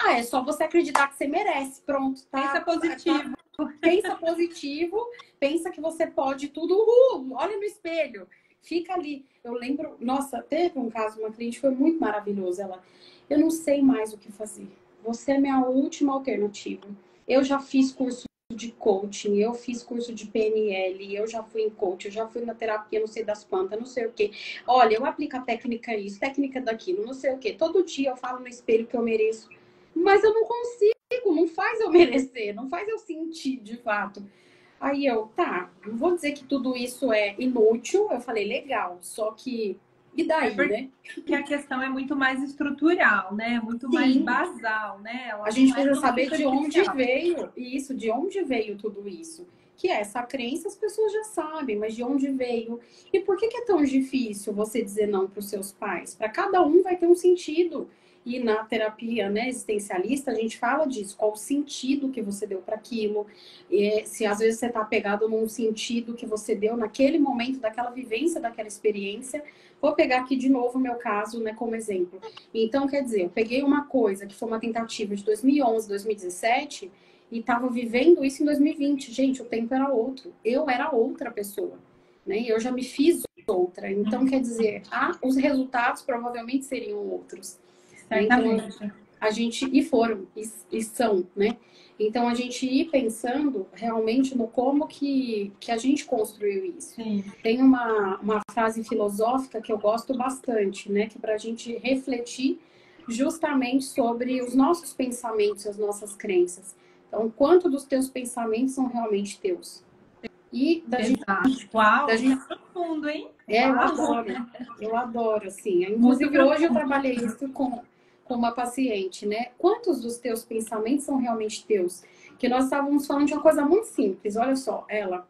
É só você acreditar que você merece, pronto, tá? Pensa positivo. Pensa positivo, pensa que você pode tudo, olha no espelho, fica ali. Eu lembro, nossa, teve um caso, uma cliente foi muito maravilhosa, eu não sei mais o que fazer. Você é minha última alternativa. Eu já fiz curso de coaching, eu fiz curso de PNL, eu já fui em coach, eu já fui na terapia, não sei das quantas, não sei o quê. Olha, eu aplico a técnica isso, técnica daquilo, não sei o quê. Todo dia eu falo no espelho que eu mereço, mas eu não consigo, não faz eu merecer, não faz eu sentir de fato. Aí eu, tá, não vou dizer que tudo isso é inútil. Eu falei, legal, só que, e É daí, né? porque a questão é muito mais estrutural, né? Muito mais Sim, basal, né? a Ela gente não é precisa tão saber de onde superficial. veio isso, de onde veio tudo isso. Que é essa crença, as pessoas já sabem, mas de onde veio? E por que é tão difícil você dizer não para os seus pais? Para cada um vai ter um sentido. E na terapia, né, existencialista, a gente fala disso, qual o sentido que você deu para aquilo. E se às vezes você está apegado num sentido que você deu naquele momento, daquela vivência, daquela experiência. Vou pegar aqui de novo o meu caso, né, como exemplo. Então, quer dizer, eu peguei uma coisa que foi uma tentativa de 2011, 2017 e estava vivendo isso em 2020. Gente, o tempo era outro. Eu era outra pessoa, né? Eu já me fiz outra. Então, quer dizer, os resultados provavelmente seriam outros, né? Então, Certamente. a gente e foram e são, né? Então a gente ir pensando realmente no como que a gente construiu isso. Sim. Tem uma frase filosófica que eu gosto bastante, né? Que para a gente refletir justamente sobre os nossos pensamentos, as nossas crenças. Então, quanto dos teus pensamentos são realmente teus? E Exato. Uau, da isso é gente profundo, hein? eu Uau! adoro, eu adoro, assim. Muito Inclusive, hoje eu profundo. trabalhei isso com uma paciente, né? Quantos dos teus pensamentos são realmente teus? Que nós estávamos falando de uma coisa muito simples. Olha só, ela,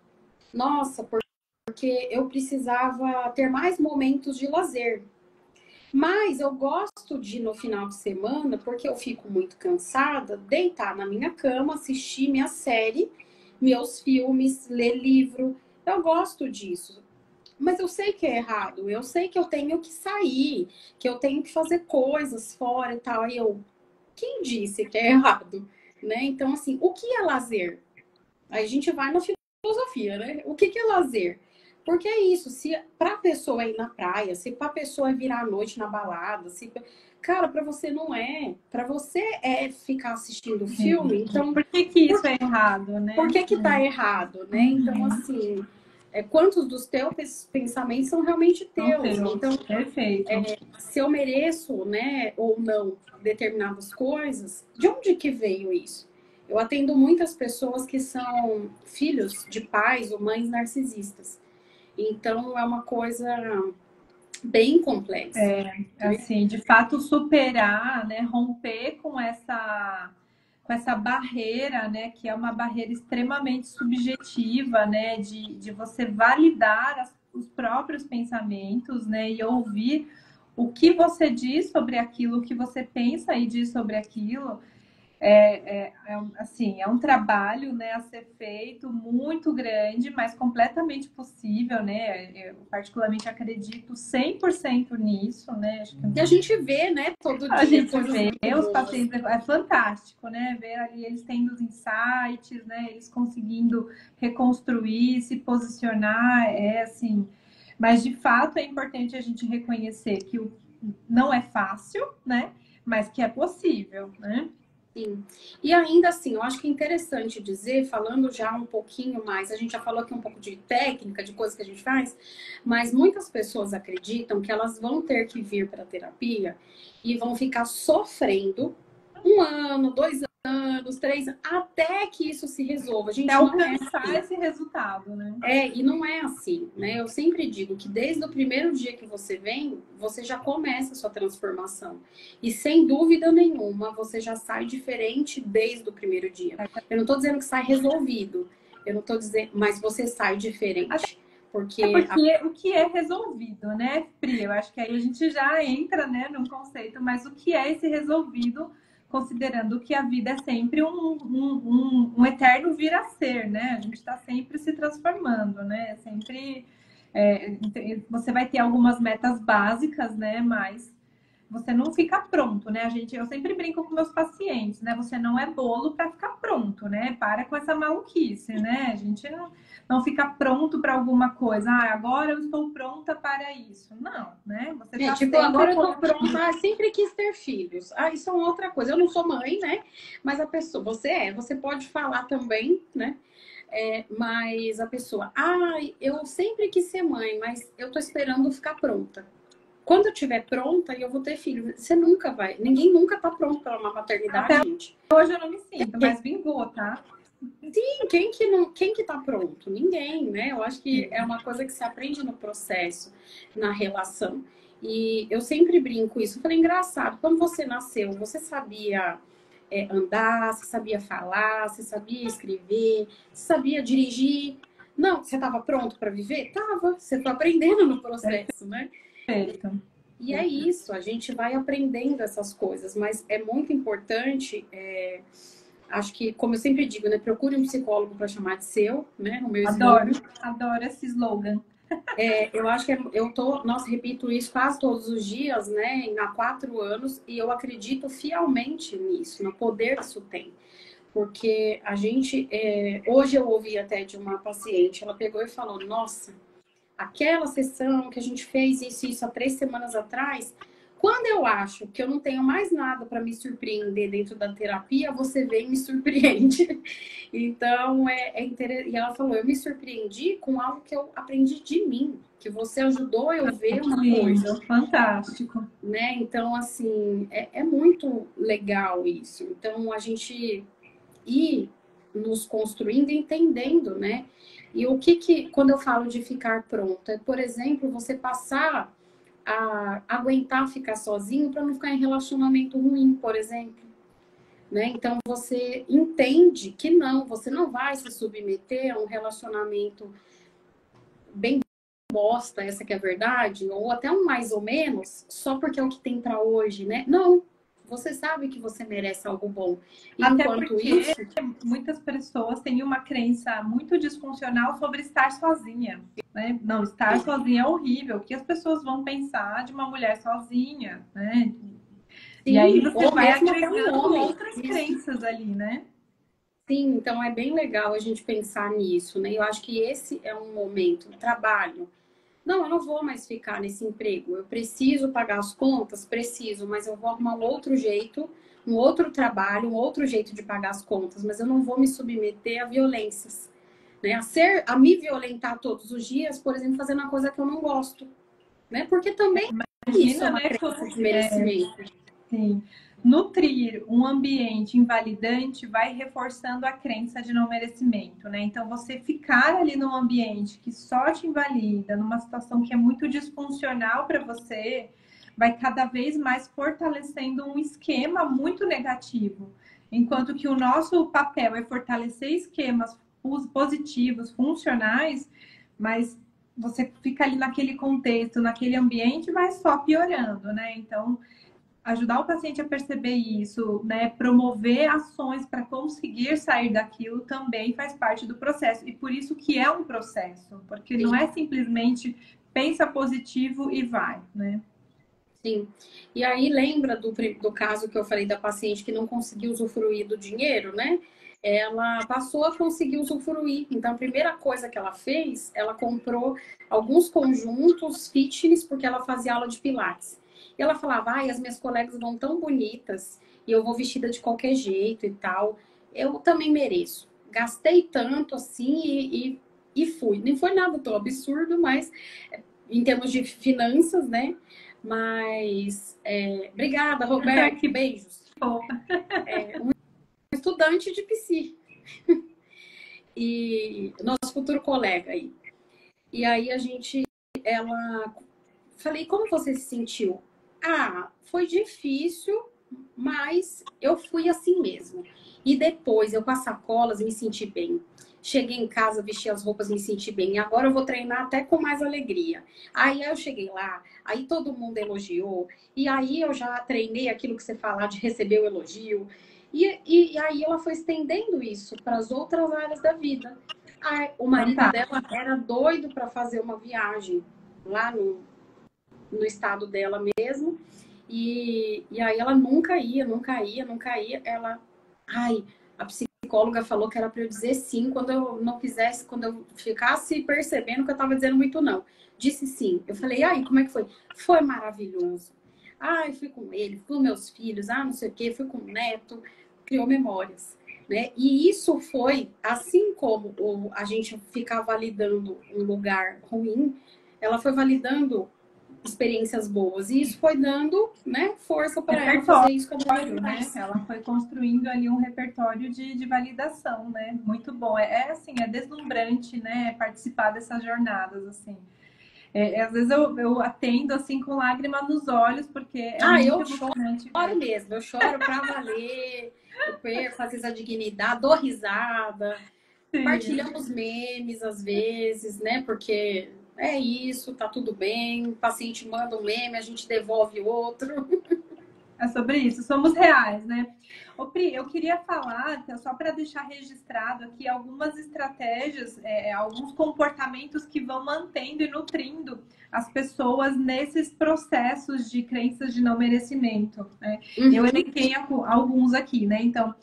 nossa, porque eu precisava ter mais momentos de lazer. Mas eu gosto de, no final de semana, porque eu fico muito cansada, deitar na minha cama, assistir minha série, meus filmes, ler livro. Eu gosto disso. Mas eu sei que é errado, eu sei que eu tenho que sair, que eu tenho que fazer coisas fora e tal. Aí eu, quem disse que é errado? Né? Então, assim, o que é lazer? Aí a gente vai na filosofia, né? O que é lazer? Porque é isso, se pra pessoa ir na praia, se pra pessoa virar à noite na balada, se cara, para você não é. Para você é ficar assistindo Sim. filme, então Por que que isso é errado, por né? que tá errado, né? Então, Uhum. assim, quantos dos teus pensamentos são realmente Não teus? teu. Então, Perfeito. se eu mereço, né, ou não, determinadas coisas, de onde que veio isso? Eu atendo muitas pessoas que são filhos de pais ou mães narcisistas. Então, é uma coisa bem complexa. Assim, de fato superar, né, romper com essa barreira, né, que é uma barreira extremamente subjetiva, né, de você validar os próprios pensamentos, né, e ouvir o que você diz sobre aquilo, o que você pensa e diz sobre aquilo. Assim, é um trabalho, né, a ser feito muito grande, mas completamente possível, né? Eu particularmente acredito 100% nisso, né? Acho que E a gente vê, né, todo a dia gente coisas vê muito os boas. pacientes, é fantástico, né? Ver ali eles tendo os insights, né? Eles conseguindo reconstruir, se posicionar, é assim. Mas de fato é importante a gente reconhecer que não é fácil, né? Mas que é possível, né? Sim. E ainda assim, eu acho que é interessante dizer, falando já um pouquinho mais, a gente já falou aqui um pouco de técnica, de coisas que a gente faz, mas muitas pessoas acreditam que elas vão ter que vir para a terapia e vão ficar sofrendo 1 ano, 2 anos, 3 anos, até que isso se resolva. Até Gente, não é alcançar assim. esse resultado, né? E não é assim, né? Eu sempre digo que desde o primeiro dia que você vem, você já começa a sua transformação. E sem dúvida nenhuma, você já sai diferente desde o primeiro dia. Eu não estou dizendo que sai resolvido, eu não estou dizendo, mas você sai diferente. É Porque porque o que é resolvido, né, Pri? Eu acho que aí a gente já entra, né, num conceito, mas o que é esse resolvido, considerando que a vida é sempre um eterno vir a ser, né? A gente está sempre se transformando, né? Sempre você vai ter algumas metas básicas, né? Mas você não fica pronto, né? Eu sempre brinco com meus pacientes, né? Você não é bolo para ficar pronto, né? Para com essa maluquice, né? A gente não fica pronto para alguma coisa. Ah, agora eu estou pronta para isso. Não, né? Você está tipo, sempre agora eu tô pronta, sempre quis ter filhos. Isso é uma outra coisa. Eu não sou mãe, né? Mas a pessoa, você pode falar também, né? Mas a pessoa, eu sempre quis ser mãe, mas eu tô esperando ficar pronta. Quando eu estiver pronta, eu vou ter filho. Você nunca vai. Ninguém nunca tá pronto para uma maternidade, até gente. hoje eu não me sinto, mas vingou, tá? Sim, quem que não, quem que tá pronto? Ninguém, né? Eu acho que é uma coisa que se aprende no processo, na relação. E eu sempre brinco isso. Eu falei, engraçado, quando você nasceu, você sabia andar, você sabia falar, você sabia escrever, você sabia dirigir. Não, você estava pronto para viver? Tava. Você foi aprendendo no processo, né? Perfeito. E é isso, a gente vai aprendendo essas coisas, mas é muito importante, acho que, como eu sempre digo, né, procure um psicólogo para chamar de seu, né, o meu Adoro, slogan. adoro esse slogan. Eu acho que eu tô, nossa, repito isso quase todos os dias, né, há 4 anos, e eu acredito fielmente nisso, no poder que isso tem. Porque a gente, hoje eu ouvi até de uma paciente, ela pegou e falou, nossa, aquela sessão que a gente fez isso há 3 semanas atrás, quando eu acho que eu não tenho mais nada para me surpreender dentro da terapia, você vem e me surpreende. Então, interessante. E ela falou, eu me surpreendi com algo que eu aprendi de mim, que você ajudou eu ver Que uma coisa, lindo, fantástico. né? Então, assim, é muito legal isso. Então, a gente ir nos construindo e entendendo, né? E o que, quando eu falo de ficar pronta, é, por exemplo, você passar a aguentar ficar sozinho para não ficar em relacionamento ruim, por exemplo. Né? Então você entende que não, você não vai se submeter a um relacionamento bem bosta, essa que é a verdade, ou até um mais ou menos, só porque é o que tem para hoje, né? Não, você sabe que você merece algo bom. Até Enquanto porque isso, muitas pessoas têm uma crença muito disfuncional sobre estar sozinha, né? Não, estar sozinha é horrível. O que as pessoas vão pensar de uma mulher sozinha, né? E aí sim, você ou vai mesmo até um agregando homem. outras Isso. crenças ali, né? Sim, então é bem legal a gente pensar nisso, né? Eu acho que esse é um momento, trabalho. Não, eu não vou mais ficar nesse emprego. Eu preciso pagar as contas? Preciso, mas eu vou arrumar um outro jeito, um outro trabalho, um outro jeito de pagar as contas, mas eu não vou me submeter a violências, né? A me violentar todos os dias, por exemplo, fazendo uma coisa que eu não gosto, né? Porque também isso é Imagina, uma né? crença de merecimento. Sim. Nutrir um ambiente invalidante vai reforçando a crença de não merecimento, né? Então, você ficar ali num ambiente que só te invalida, numa situação que é muito disfuncional para você, vai cada vez mais fortalecendo um esquema muito negativo. Enquanto que o nosso papel é fortalecer esquemas positivos, funcionais, mas você fica ali naquele contexto, naquele ambiente, vai só piorando, né? Então, ajudar o paciente a perceber isso, né? Promover ações para conseguir sair daquilo também faz parte do processo. E por isso que é um processo, porque não Sim, é simplesmente pensa positivo e vai, né? sim. E aí lembra do caso que eu falei da paciente que não conseguiu usufruir do dinheiro, né? Ela passou a conseguir usufruir. Então, a primeira coisa que ela fez, ela comprou alguns conjuntos fitness, porque ela fazia aula de pilates. E ela falava, ai, as minhas colegas vão tão bonitas, e eu vou vestida de qualquer jeito e tal. Eu também mereço. Gastei tanto assim e fui. Nem foi nada tão absurdo, mas em termos de finanças, né? Mas, obrigada, Roberto, Que beijos. bom. Estudante de psi e nosso futuro colega aí. E aí ela, falei, como você se sentiu? Ah, foi difícil, mas eu fui assim mesmo. E depois, eu com as sacolas, me senti bem. Cheguei em casa, vesti as roupas, me senti bem. E agora eu vou treinar até com mais alegria. Aí eu cheguei lá, aí todo mundo elogiou. E aí eu já treinei aquilo que você falar de receber o elogio. E aí ela foi estendendo isso para as outras áreas da vida. Aí, o marido dela Fantástico. era doido para fazer uma viagem lá no estado dela mesmo. E aí ela nunca ia, nunca ia, nunca ia. Ela, ai, a psicóloga falou que era para eu dizer sim quando eu não quisesse, quando eu ficasse percebendo que eu estava dizendo muito não. Disse sim. Eu falei, ai, como é que foi? Foi maravilhoso. Ai, fui com ele, fui com meus filhos, não sei o quê, fui com o neto, criou memórias. Né? E isso foi, assim como a gente ficar validando um lugar ruim, ela foi validando experiências boas. E isso foi dando, né, força para ela Repertório, fazer isso cada vez né? mais. Ela foi construindo ali um repertório de validação, né? Muito bom. Assim, é deslumbrante, né? Participar dessas jornadas, assim. Às vezes eu atendo assim com lágrima nos olhos, porque é muito Eu choro emocionante ver. mesmo, eu choro para valer, eu perco às vezes a dignidade, dou risada, Sim. partilhamos memes às vezes, né? Porque é isso, tá tudo bem, o paciente manda um meme, a gente devolve outro. É sobre isso, somos reais, né? Ô, Pri, eu queria falar, só para deixar registrado aqui, algumas estratégias, alguns comportamentos que vão mantendo e nutrindo as pessoas nesses processos de crenças de não merecimento, né? Eu elenquei alguns aqui, né? Então,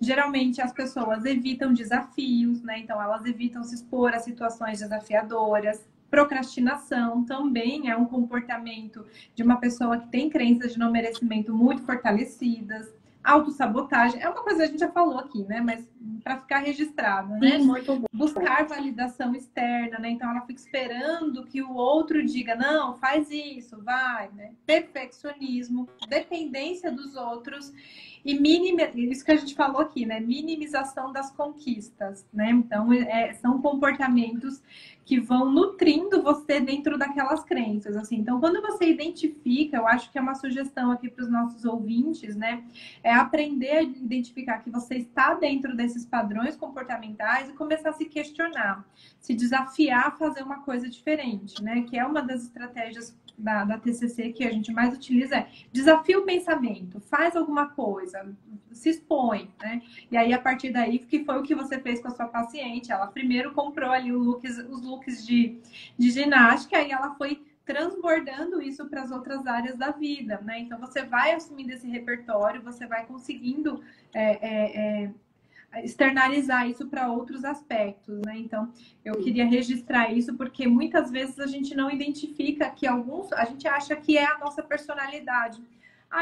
geralmente as pessoas evitam desafios, né? Então, elas evitam se expor a situações desafiadoras. Procrastinação também é um comportamento de uma pessoa que tem crenças de não merecimento muito fortalecidas. Autossabotagem é uma coisa que a gente já falou aqui, né? Mas para ficar registrado, né? Sim, muito bom. Buscar validação externa, né? Então ela fica esperando que o outro diga, não, faz isso, vai, né? Perfeccionismo, dependência dos outros e isso que a gente falou aqui, né? Minimização das conquistas, né? Então são comportamentos que vão nutrindo você dentro daquelas crenças, assim. Então, quando você identifica, eu acho que é uma sugestão aqui para os nossos ouvintes, né? É aprender a identificar que você está dentro desses padrões comportamentais e começar a se questionar, se desafiar a fazer uma coisa diferente, né? Que é uma das estratégias da TCC que a gente mais utiliza, desafia o pensamento, faz alguma coisa, se expõe, né? E aí, a partir daí, que foi o que você fez com a sua paciente, ela primeiro comprou ali os looks de ginástica, e ela foi transbordando isso para as outras áreas da vida, né? Então, você vai assumindo esse repertório, você vai conseguindo externalizar isso para outros aspectos, né? Então, eu queria registrar isso porque muitas vezes a gente não identifica que a gente acha que é a nossa personalidade.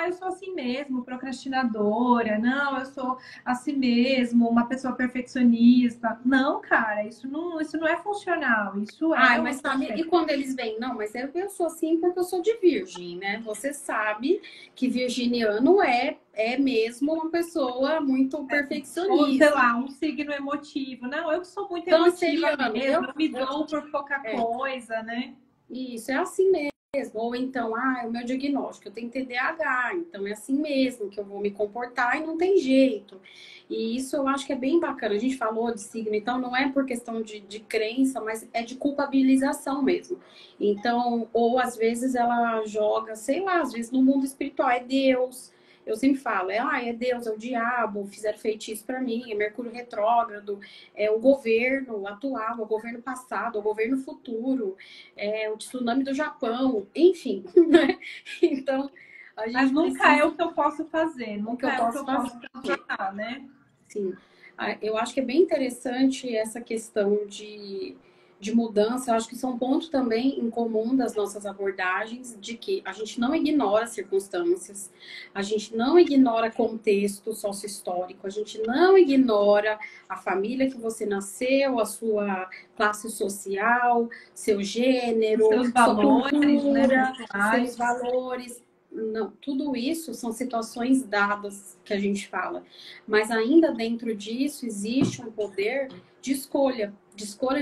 Eu sou assim mesmo, procrastinadora. Não, eu sou assim mesmo, uma pessoa perfeccionista. Não, cara, isso não é funcional. Isso é Mas sabe, e quando eles vêm, não, mas eu sou assim porque eu sou de virgem, né? Você sabe que virginiano é mesmo uma pessoa muito perfeccionista. Ou, sei lá, um signo emotivo. Não, eu sou muito emotiva mesmo, eu me dou por pouca coisa, né? Isso, é assim mesmo. Ou então, o meu diagnóstico, eu tenho TDAH, então é assim mesmo que eu vou me comportar e não tem jeito. E isso eu acho que é bem bacana. A gente falou de signo, então não é por questão de crença, mas é de culpabilização mesmo. Então, ou às vezes ela joga, sei lá, às vezes no mundo espiritual é Deus. Eu sempre falo, é Deus, é o diabo, fizeram feitiço para mim, é Mercúrio retrógrado, é o governo atual, é o governo passado, é o governo futuro, é o tsunami do Japão, enfim, né? Então, a gente mas nunca é o que eu posso fazer, nunca é o que eu posso transformar, né? Sim, eu acho que é bem interessante essa questão de mudança. Eu acho que isso é um ponto também em comum das nossas abordagens, de que a gente não ignora circunstâncias, a gente não ignora contexto sócio-histórico, a gente não ignora a família que você nasceu, a sua classe social, seu gênero, seus valores, sua cultura, né, seus valores. Não, tudo isso são situações dadas que a gente fala, mas ainda dentro disso existe um poder de escolha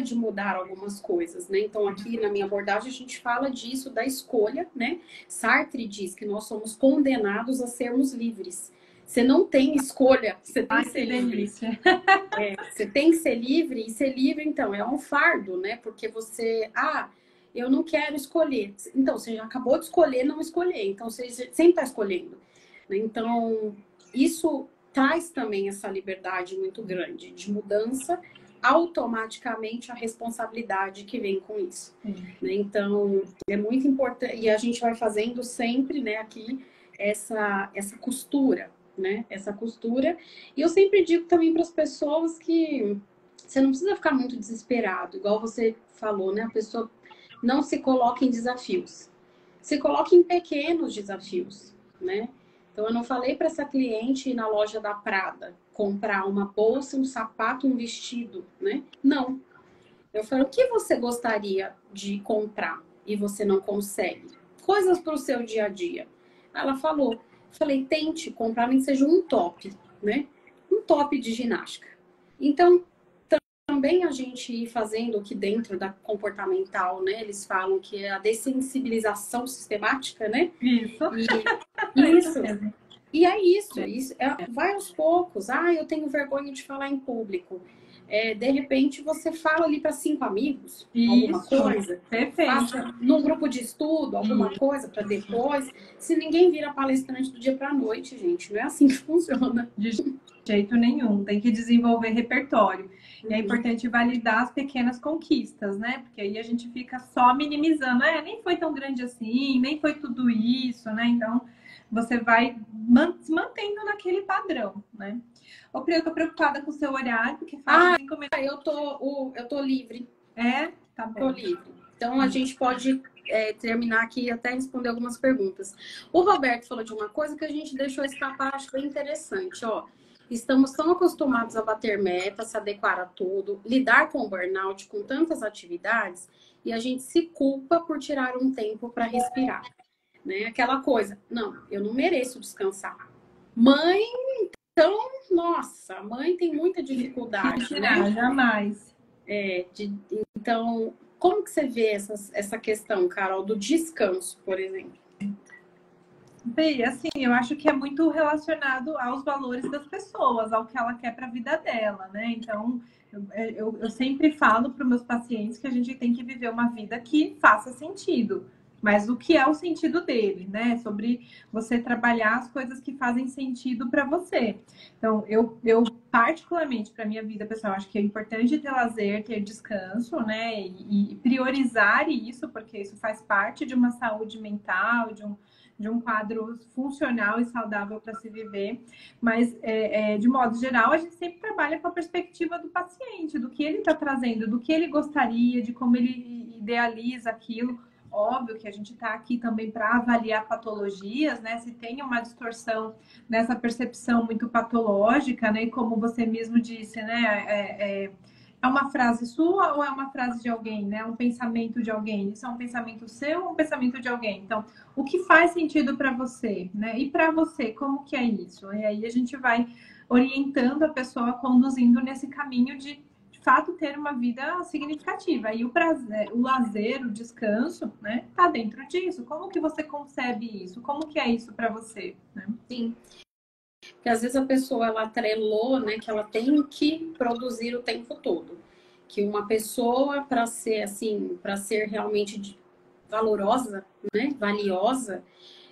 de mudar algumas coisas, né? Então aqui na minha abordagem a gente fala disso, da escolha, né? Sartre diz que nós somos condenados a sermos livres. Você não tem escolha, você tem que ser livre. Você tem que ser livre, e ser livre, então, é um fardo, né? Porque você, eu não quero escolher. Então, você já acabou de escolher não escolher. Então, você sempre está escolhendo. Então, isso traz também essa liberdade muito grande de mudança, automaticamente a responsabilidade que vem com isso. Né? Então, é muito importante. E a gente vai fazendo sempre, né, aqui, essa costura, né? Essa costura. E eu sempre digo também para as pessoas que você não precisa ficar muito desesperado, igual você falou, né? A pessoa não se coloca em desafios. Se coloque em pequenos desafios, né? Então, eu não falei para essa cliente ir na loja da Prada comprar uma bolsa, um sapato, um vestido, né? Não. Eu falei, o que você gostaria de comprar e você não consegue? coisas para o seu dia a dia. Ela falou, falei, tente comprar nem que seja um top, né? Um top de ginástica. Então, também a gente ir fazendo aqui dentro da comportamental, né? Eles falam que é a dessensibilização sistemática, né? Isso. Isso. E é isso. Vai aos poucos. Ah, eu tenho vergonha de falar em público. De repente, você fala ali para 5 amigos, alguma coisa. Perfeito. Faça num grupo de estudo, alguma coisa para depois. Se ninguém vira palestrante do dia para a noite, gente, não é assim que funciona. De jeito nenhum. Tem que desenvolver repertório. E é importante validar as pequenas conquistas, né? Porque aí a gente fica só minimizando. Nem foi tão grande assim, nem foi tudo isso, né? Então, você vai se mantendo naquele padrão, né? Ô, Pri, eu tô preocupada com o seu horário, porque faz 5 minutos. Eu tô livre. Tá bom. Tô livre. Então, a gente pode terminar aqui e até responder algumas perguntas. O Roberto falou de uma coisa que a gente deixou escapar, acho bem interessante, ó. Estamos tão acostumados a bater metas, se adequar a tudo, lidar com o burnout, com tantas atividades, e a gente se culpa por tirar um tempo para respirar. Né? Aquela coisa, não, eu não mereço descansar. Mãe, então, nossa, a mãe tem muita dificuldade, né? Jamais. Então, como que você vê essa questão, Carol, do descanso, por exemplo? Bem, assim, eu acho que é muito relacionado aos valores das pessoas, ao que ela quer para a vida dela, né? Então, eu sempre falo para os meus pacientes que a gente tem que viver uma vida que faça sentido. Mas o que é o sentido dele, né? Sobre você trabalhar as coisas que fazem sentido para você. Então, eu particularmente, para minha vida pessoal, acho que é importante ter lazer, ter descanso, né? E priorizar isso, porque isso faz parte de uma saúde mental, de um quadro funcional e saudável para se viver. Mas, de modo geral, a gente sempre trabalha com a perspectiva do paciente, do que ele está trazendo, do que ele gostaria, de como ele idealiza aquilo. Óbvio que a gente está aqui também para avaliar patologias, né? Se tem uma distorção nessa percepção muito patológica, né? E como você mesmo disse, né? É uma frase sua ou é uma frase de alguém, né? Um pensamento de alguém. Isso é um pensamento seu ou um pensamento de alguém? Então, o que faz sentido para você, né? E para você, como que é isso? E aí a gente vai orientando a pessoa, conduzindo nesse caminho de fato ter uma vida significativa. E o prazer, o lazer, o descanso, né, tá dentro disso. Como que você concebe isso? Como que é isso para você, né? Sim. Porque às vezes a pessoa ela atrelou, né, que ela tem que produzir o tempo todo. Que uma pessoa para ser assim, para ser realmente valorosa, né, valiosa,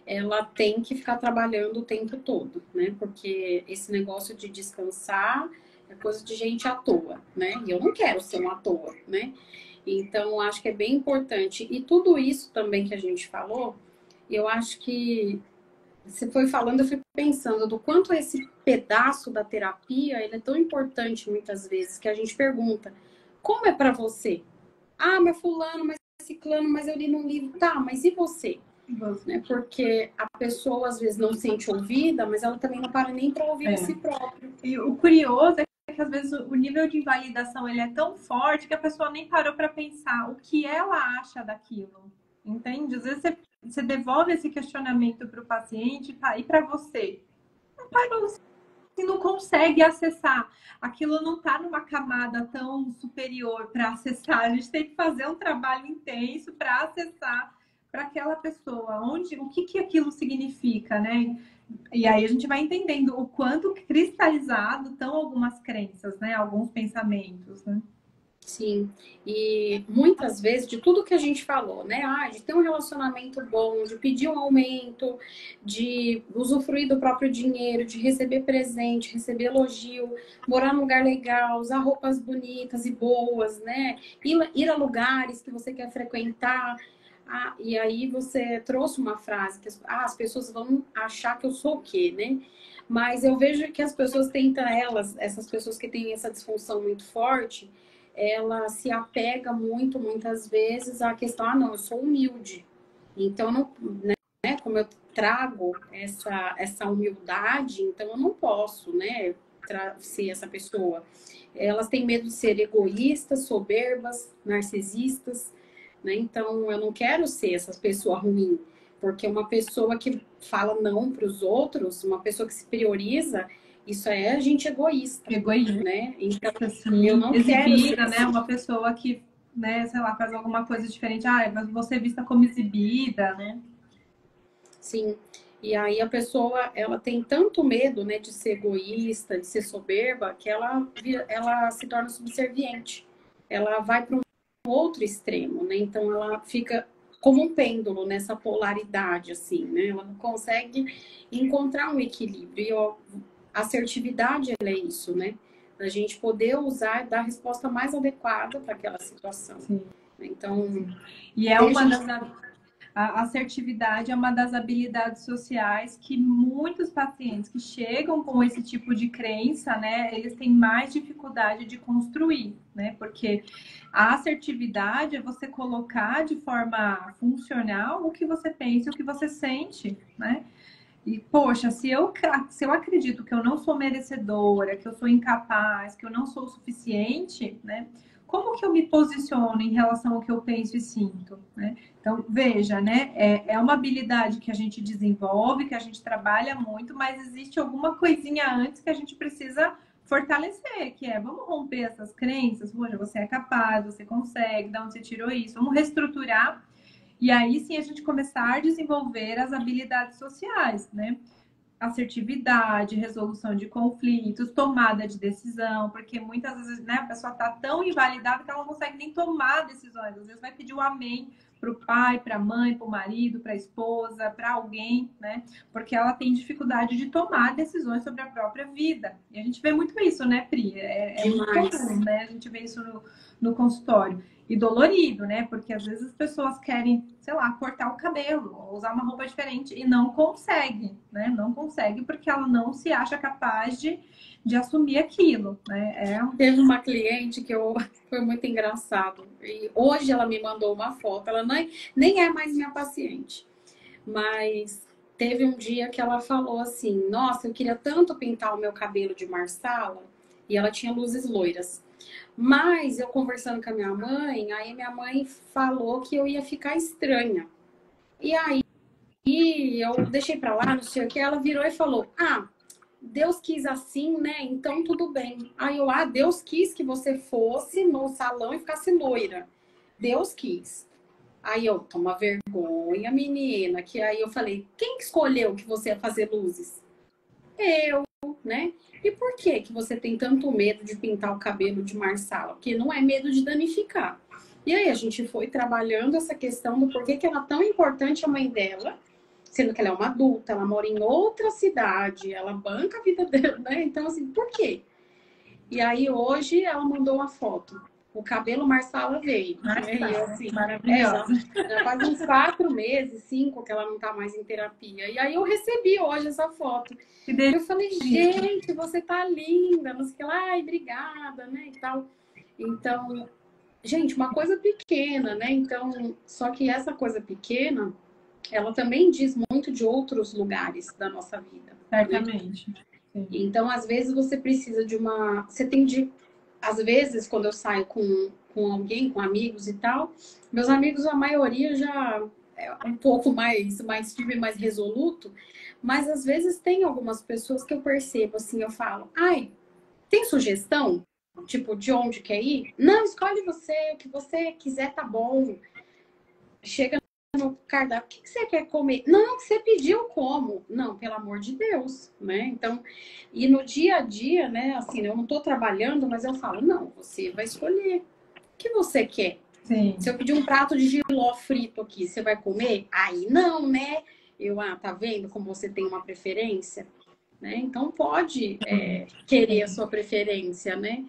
ela tem que ficar trabalhando o tempo todo, né? Porque esse negócio de descansar é coisa de gente à toa, né? E eu não quero ser uma à toa, né? Então, acho que é bem importante. E tudo isso também que a gente falou, eu acho que você foi falando, eu fui pensando do quanto esse pedaço da terapia, ele é tão importante muitas vezes, que a gente pergunta, como é para você? Ah, mas fulano, mas ciclano, mas eu li num livro. Tá, mas e você? Né? Porque a pessoa às vezes não se sente ouvida, mas ela também não para nem para ouvir a si própria. E o curioso é que às vezes o nível de invalidação ele é tão forte que a pessoa nem parou para pensar o que ela acha daquilo, entende? Às vezes você devolve esse questionamento para o paciente e para você. Não parou, você não consegue acessar. Aquilo não está numa camada tão superior para acessar. A gente tem que fazer um trabalho intenso para acessar para aquela pessoa, o que aquilo significa, né? E aí a gente vai entendendo o quanto cristalizado estão algumas crenças, né? Alguns pensamentos, né? Sim, e muitas vezes de tudo que a gente falou, né? De ter um relacionamento bom, de pedir um aumento, de usufruir do próprio dinheiro, de receber presente, receber elogio, morar num lugar legal, usar roupas bonitas e boas, né? Ir a lugares que você quer frequentar. E aí você trouxe uma frase que as pessoas vão achar que eu sou o quê, né? Mas eu vejo que as pessoas tentam, essas pessoas que têm essa disfunção muito forte, ela se apega muito, muitas vezes, à questão, não, eu sou humilde. Então, não, né, como eu trago essa humildade, então eu não posso, né, ser essa pessoa. Elas têm medo de ser egoístas, soberbas, narcisistas, né? Então, eu não quero ser essa pessoa ruim, Porque uma pessoa que fala não para os outros, uma pessoa que se prioriza, isso é gente egoísta. Egoísta, né? Então, assim, eu não quero ser exibida, né? assim. Uma pessoa que, né, sei lá, faz alguma coisa diferente. Ah, mas você é vista como exibida, né? Sim. E aí a pessoa, ela tem tanto medo, né, de ser egoísta, de ser soberba, que ela se torna subserviente. Ela vai para um outro extremo, né? Então ela fica como um pêndulo nessa polaridade, assim, né? Ela não consegue encontrar um equilíbrio. E a assertividade, ela é isso, né? A gente poder usar e dar a resposta mais adequada para aquela situação. Sim. Então, e é uma das a assertividade é uma das habilidades sociais que muitos pacientes que chegam com esse tipo de crença, né, eles têm mais dificuldade de construir, né? Porque a assertividade é você colocar de forma funcional o que você pensa, o que você sente, né? E, poxa, se eu acredito que eu não sou merecedora, que eu sou incapaz, que eu não sou o suficiente, né? Como que eu me posiciono em relação ao que eu penso e sinto, né? Então, veja, né? É uma habilidade que a gente desenvolve, que a gente trabalha muito, mas existe alguma coisinha antes que a gente precisa fortalecer, que é, vamos romper essas crenças, poxa, você é capaz, você consegue, de onde você tirou isso? Vamos reestruturar e aí sim a gente começar a desenvolver as habilidades sociais, né? Assertividade, resolução de conflitos, tomada de decisão, porque muitas vezes, né, a pessoa está tão invalidada que ela não consegue nem tomar decisões. Às vezes vai pedir o amém para o pai, para a mãe, para o marido, para a esposa, para alguém, né? Porque ela tem dificuldade de tomar decisões sobre a própria vida. E a gente vê muito isso, né, Pri? É muito comum, né? A gente vê isso no consultório. E dolorido, né? Porque às vezes as pessoas querem, sei lá, cortar o cabelo, ou usar uma roupa diferente e não consegue, né? Não consegue porque ela não se acha capaz de assumir aquilo, né? Teve uma cliente que foi muito engraçado. E hoje ela me mandou uma foto. Ela nem é mais minha paciente. Mas teve um dia que ela falou assim: nossa, eu queria tanto pintar o meu cabelo de marsala. E ela tinha luzes loiras. Mas eu conversando com a minha mãe, aí minha mãe falou que eu ia ficar estranha. E aí eu deixei pra lá, não sei o que. Ela virou e falou: ah, Deus quis assim, né? Então tudo bem. Aí Deus quis que você fosse no salão e ficasse loira. Deus quis. Aí eu, toma vergonha, menina. Que aí eu falei: quem que escolheu que você ia fazer luzes? Eu, né? E por que que você tem tanto medo de pintar o cabelo de marsala? Porque não é medo de danificar. E aí a gente foi trabalhando essa questão do porquê que era tão importante a mãe dela, sendo que ela é uma adulta, ela mora em outra cidade, ela banca a vida dela, né? Então, assim, por quê? E aí hoje ela mandou uma foto. O cabelo marsala veio. Né? E assim, maravilhosa. Já faz uns 4 meses, 5 que ela não tá mais em terapia. E aí eu recebi hoje essa foto. Eu falei, gente, você tá linda, não sei o que lá, ai, obrigada, né? E tal. Então, gente, uma coisa pequena, né? Então, só que essa coisa pequena, ela também diz muito de outros lugares da nossa vida. Certamente. Né? Então, às vezes, você precisa de uma. Você tem de. Às vezes, quando eu saio com alguém, com amigos e tal, meus amigos, a maioria já é um pouco mais firme, mais resoluto, mas às vezes tem algumas pessoas que eu percebo assim, eu falo, ai, tem sugestão? Tipo, de onde quer ir? Não, escolhe você, o que você quiser tá bom. Chega no cardápio, o que você quer comer? Não, que você pediu como? Não, pelo amor de Deus, né? Então, e no dia a dia, né, assim, eu não tô trabalhando, mas eu falo, não, você vai escolher o que você quer. Sim. Se eu pedir um prato de jiló frito aqui, você vai comer? Aí não, né? Tá vendo como você tem uma preferência? Né? Então, pode querer a sua preferência, né?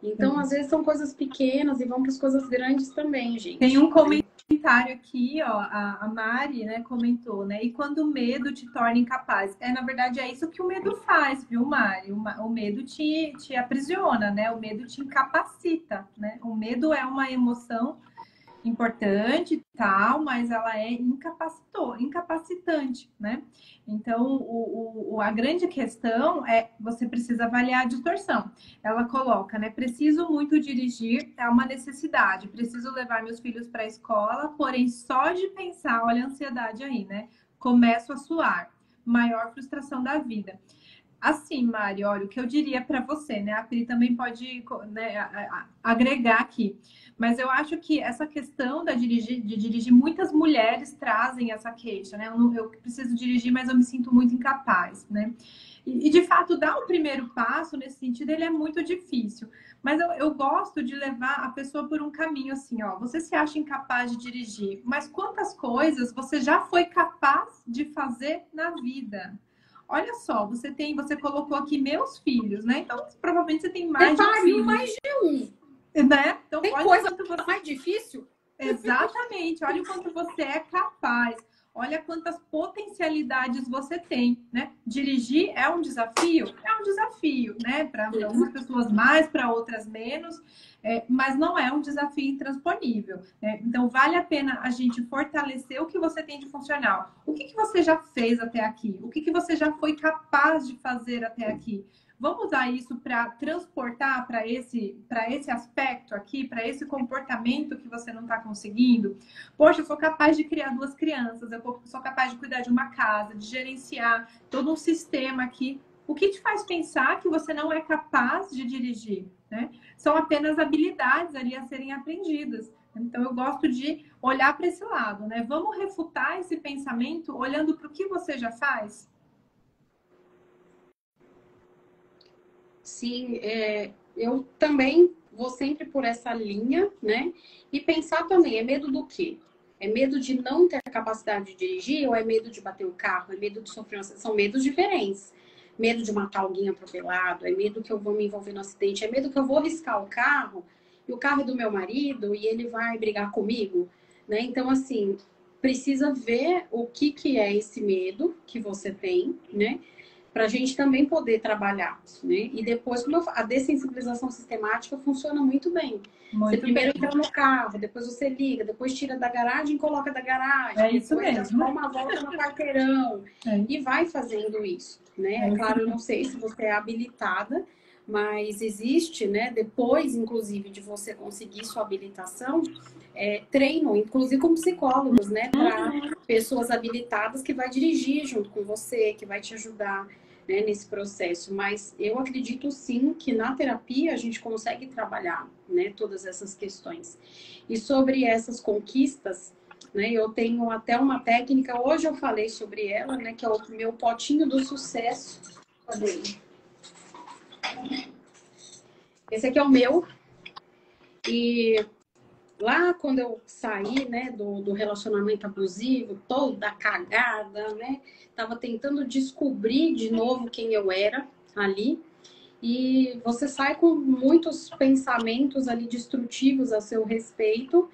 Então, às vezes, são coisas pequenas e vão para as coisas grandes também, gente. Tem um comentário aqui, ó, a Mari, né, comentou, né? E quando o medo te torna incapaz? Na verdade, é isso que o medo faz, viu, Mari? O medo te aprisiona, né? O medo te incapacita, né? O medo é uma emoção importante e tal, mas ela é incapacitante, né? Então, a grande questão é você precisa avaliar a distorção. Ela coloca, né? Preciso muito dirigir, é uma necessidade. Preciso levar meus filhos para a escola, porém, só de pensar, olha a ansiedade aí, né? Começo a suar. Maior frustração da vida. Assim, Mari, olha, o que eu diria para você, né? A Pri também pode, né, agregar aqui. Mas eu acho que essa questão de dirigir, muitas mulheres trazem essa queixa, né? Eu preciso dirigir, mas eu me sinto muito incapaz, né? De fato, dar o primeiro passo nesse sentido, ele é muito difícil. Mas eu gosto de levar a pessoa por um caminho assim, ó. Você se acha incapaz de dirigir, mas quantas coisas você já foi capaz de fazer na vida? Olha só, você colocou aqui meus filhos, né? Então, provavelmente você tem Você mais de um pariu filho, mais de um. né? Então, Tem olha o coisa quanto você... mais difícil? Exatamente, olha o quanto você é capaz. Olha quantas potencialidades você tem, né? Dirigir é um desafio, né? Para algumas pessoas mais, para outras menos, mas não é um desafio intransponível, né? Então, vale a pena a gente fortalecer o que você tem de funcional. O que você já fez até aqui? O que você já foi capaz de fazer até aqui? Vamos usar isso para transportar para esse aspecto aqui, para esse comportamento que você não está conseguindo. Poxa, eu sou capaz de criar duas crianças, eu sou capaz de cuidar de uma casa, de gerenciar todo um sistema aqui. O que te faz pensar que você não é capaz de dirigir, né? São apenas habilidades ali a serem aprendidas. Então, eu gosto de olhar para esse lado, né? Vamos refutar esse pensamento olhando para o que você já faz? Sim, eu também vou sempre por essa linha, né? E pensar também, é medo do quê? É medo de não ter capacidade de dirigir ou é medo de bater o carro? É medo de sofrer? São medos diferentes. Medo de matar alguém atropelado, é medo que eu vou me envolver no acidente, é medo que eu vou riscar o carro e o carro é do meu marido e ele vai brigar comigo, né? Então, assim, precisa ver o que é esse medo que você tem, né? Para a gente também poder trabalhar, né? E depois, como a dessensibilização sistemática funciona muito bem. Você Muito primeiro bem. entra no carro, depois você liga, depois tira da garagem e coloca da garagem, É isso depois dá mesmo. uma volta no quarteirão e vai fazendo isso, né? É claro, eu não sei se você é habilitada, mas existe, né? Depois, inclusive, de você conseguir sua habilitação, treino, inclusive com psicólogos, né? Para pessoas habilitadas que vai dirigir junto com você, que vai te ajudar, né, nesse processo. Mas eu acredito sim que na terapia a gente consegue trabalhar, né, todas essas questões. E sobre essas conquistas, né, eu tenho até uma técnica, hoje eu falei sobre ela, né, que é o meu potinho do sucesso. Cadê? Esse aqui é o meu. E lá quando eu saí, né, do relacionamento abusivo, toda cagada, né, tava tentando descobrir de novo quem eu era ali. E você sai com muitos pensamentos ali destrutivos a seu respeito.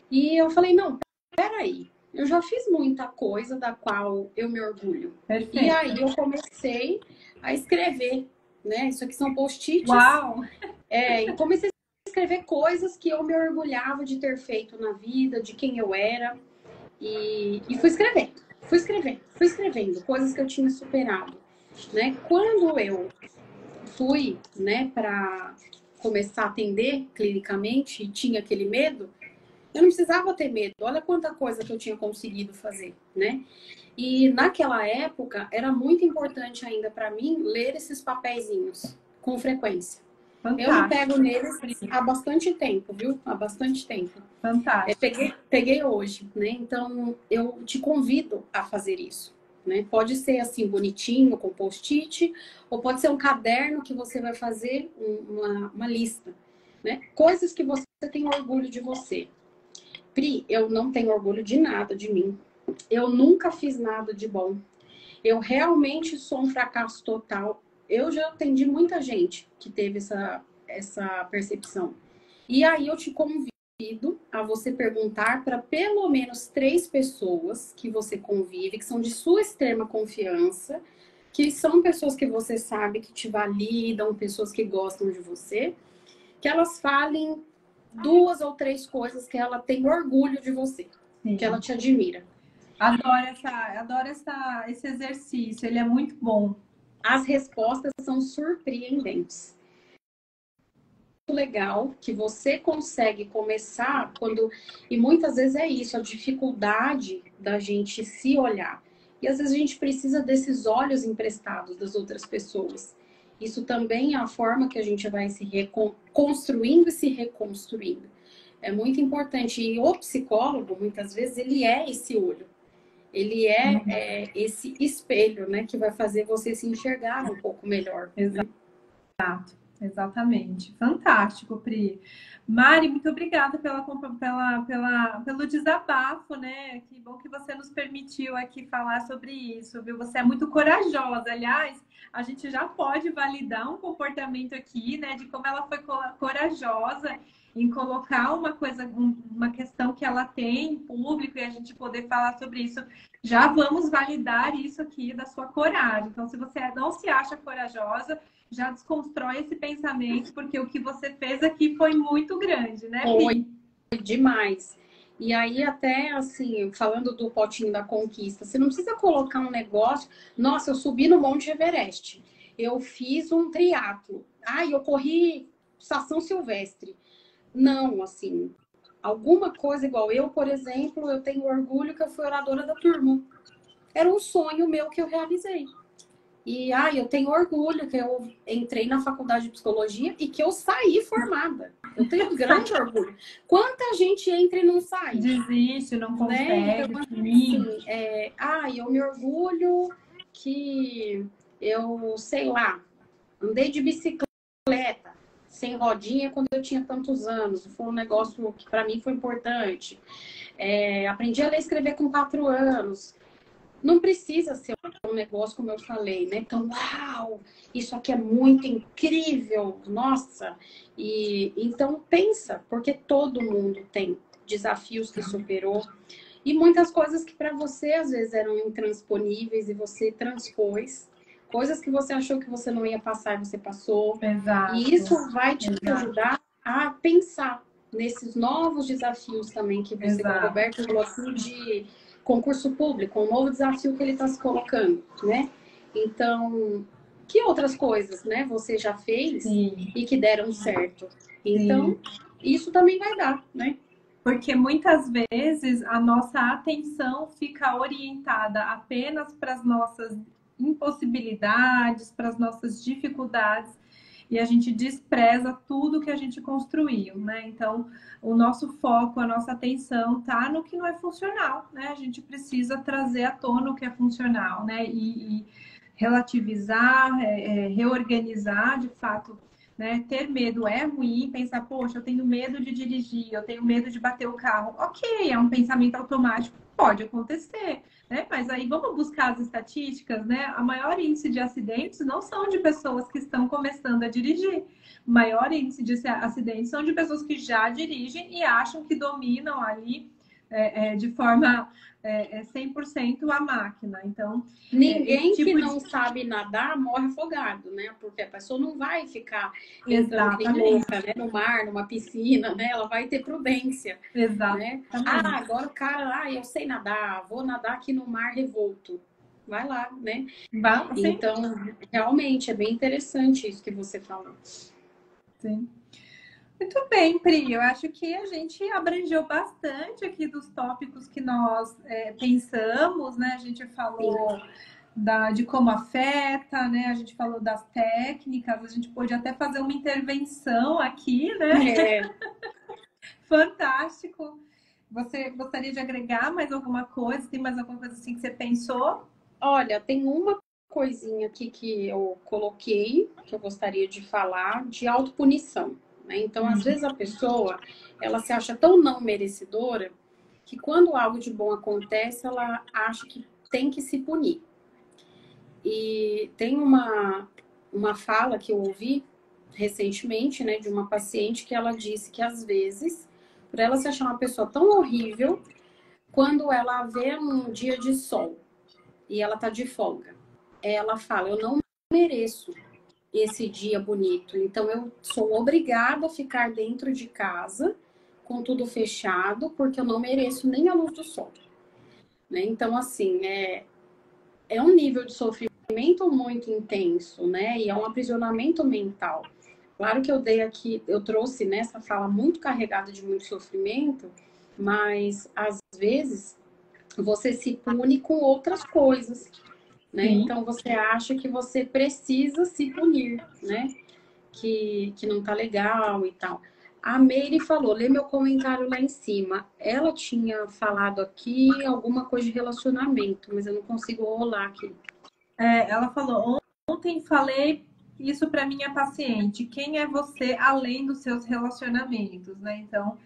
E eu falei, não, peraí, eu já fiz muita coisa da qual eu me orgulho. Perfeito. E aí eu comecei a escrever, né? Isso aqui são post-its. Uau! E comecei a escrever coisas que eu me orgulhava de ter feito na vida, de quem eu era. E fui escrevendo coisas que eu tinha superado, né? Quando eu fui, né, para começar a atender clinicamente e tinha aquele medo, eu não precisava ter medo. Olha quanta coisa que eu tinha conseguido fazer, né? E naquela época era muito importante ainda para mim ler esses papeizinhos com frequência. Fantástico. Eu me pego neles há bastante tempo, viu? Há bastante tempo. Fantástico. Peguei hoje, né? Então eu te convido a fazer isso. Né? Pode ser assim, bonitinho, com post-it, ou pode ser um caderno que você vai fazer uma lista. Né? Coisas que você tem orgulho de você. Pri, eu não tenho orgulho de nada de mim. Eu nunca fiz nada de bom. Eu realmente sou um fracasso total. Eu já atendi muita gente que teve essa percepção. E aí eu te convido a você perguntar para pelo menos 3 pessoas que você convive, que são de sua extrema confiança, que são pessoas que você sabe que te validam, pessoas que gostam de você, que elas falem 2 ou 3 coisas que ela tem orgulho de você, Sim. que ela te admira. Adoro esse exercício, ele é muito bom. As respostas são surpreendentes. Legal que você consegue começar quando... E muitas vezes é isso, a dificuldade da gente se olhar. E às vezes a gente precisa desses olhos emprestados das outras pessoas. Isso também é a forma que a gente vai se construindo e se reconstruindo. É muito importante. E o psicólogo, muitas vezes, ele é esse olho. Ele é esse espelho, né? Que vai fazer você se enxergar um pouco melhor. Exato. Né? Exatamente. Fantástico, Pri. Mari, muito obrigada pelo desabafo, né? Que bom que você nos permitiu aqui falar sobre isso, viu? Você é muito corajosa. Aliás, a gente já pode validar um comportamento aqui, né? De como ela foi corajosa em colocar uma questão que ela tem em público e a gente poder falar sobre isso. Já vamos validar isso aqui da sua coragem. Então, se você não se acha corajosa, já desconstrói esse pensamento, porque o que você fez aqui foi muito grande, né, Pri? Foi demais. E aí, até assim, falando do potinho da conquista, você não precisa colocar um negócio. Nossa, eu subi no Monte Everest. Eu fiz um triatlo. Eu corri Estação Silvestre. Não, assim, alguma coisa igual eu, por exemplo, eu tenho orgulho que eu fui oradora da turma. Era um sonho meu que eu realizei. E eu tenho orgulho que eu entrei na faculdade de psicologia e que eu saí formada. Eu tenho grande orgulho. Quanta gente entra e não sai? Desiste, não consegue. Né? Então, assim, eu me orgulho que eu, sei lá, andei de bicicleta sem rodinha quando eu tinha tantos anos. Foi um negócio que para mim foi importante. Aprendi a ler e escrever com 4 anos. Não precisa ser um negócio, como eu falei, né? Então, uau, isso aqui é muito incrível, nossa. E então pensa, porque todo mundo tem desafios que superou e muitas coisas que para você às vezes eram intransponíveis e você transpôs, coisas que você achou que você não ia passar e você passou. Exato. E isso vai te ajudar a pensar nesses novos desafios também que você, como o Roberto falou assim, de concurso público, um novo desafio que ele está se colocando, né? Então, que outras coisas, né, você já fez e que deram certo? Então, isso também vai dar, né? Porque muitas vezes a nossa atenção fica orientada apenas para as nossas impossibilidades, para as nossas dificuldades, e a gente despreza tudo que a gente construiu, né? Então, o nosso foco, a nossa atenção tá no que não é funcional, né? A gente precisa trazer à tona o que é funcional, né? E relativizar, reorganizar, de fato, né? Ter medo é ruim, pensar, poxa, eu tenho medo de dirigir, eu tenho medo de bater o carro. Ok, é um pensamento automático, pode acontecer, né? Mas aí vamos buscar as estatísticas, né? A maior índice de acidentes não são de pessoas que estão começando a dirigir. O maior índice de acidentes são de pessoas que já dirigem e acham que dominam ali de forma 100% a máquina. Então, ninguém que não sabe nadar morre afogado, né? Porque a pessoa não vai ficar entrando em louca, né? No mar, numa piscina, né? Ela vai ter prudência. Exatamente. Né? Agora o cara, eu sei nadar, vou nadar aqui no mar revolto. Vai lá, né? Então, realmente, é bem interessante isso que você falou. Sim. Muito bem, Pri. Eu acho que a gente abrangeu bastante aqui dos tópicos que nós pensamos, né? A gente falou de como afeta, né? A gente falou das técnicas, a gente pôde até fazer uma intervenção aqui, né? Fantástico. Você gostaria de agregar mais alguma coisa? Tem mais alguma coisa assim que você pensou? Olha, tem uma coisinha aqui que eu coloquei, que eu gostaria de falar, de autopunição. Então, às vezes a pessoa, ela se acha tão não merecedora que quando algo de bom acontece, ela acha que tem que se punir. E tem uma fala que eu ouvi recentemente, né, de uma paciente que ela disse que às vezes, por ela se achar uma pessoa tão horrível, quando ela vê um dia de sol e ela tá de folga, ela fala, eu não mereço esse dia bonito. Então, eu sou obrigada a ficar dentro de casa, com tudo fechado, porque eu não mereço nem a luz do sol, né? Então, assim, é um nível de sofrimento muito intenso, né? E é um aprisionamento mental. Claro que eu dei aqui, eu trouxe nessa fala muito carregada de muito sofrimento, mas às vezes você se pune com outras coisas, né? Sim. Então você acha que você precisa se punir, né? Que não tá legal e tal. A Meire falou, lê meu comentário lá em cima. Ela tinha falado aqui alguma coisa de relacionamento, mas eu não consigo rolar aqui. Ela falou, ontem falei isso para minha paciente. Quem é você além dos seus relacionamentos, né? Então,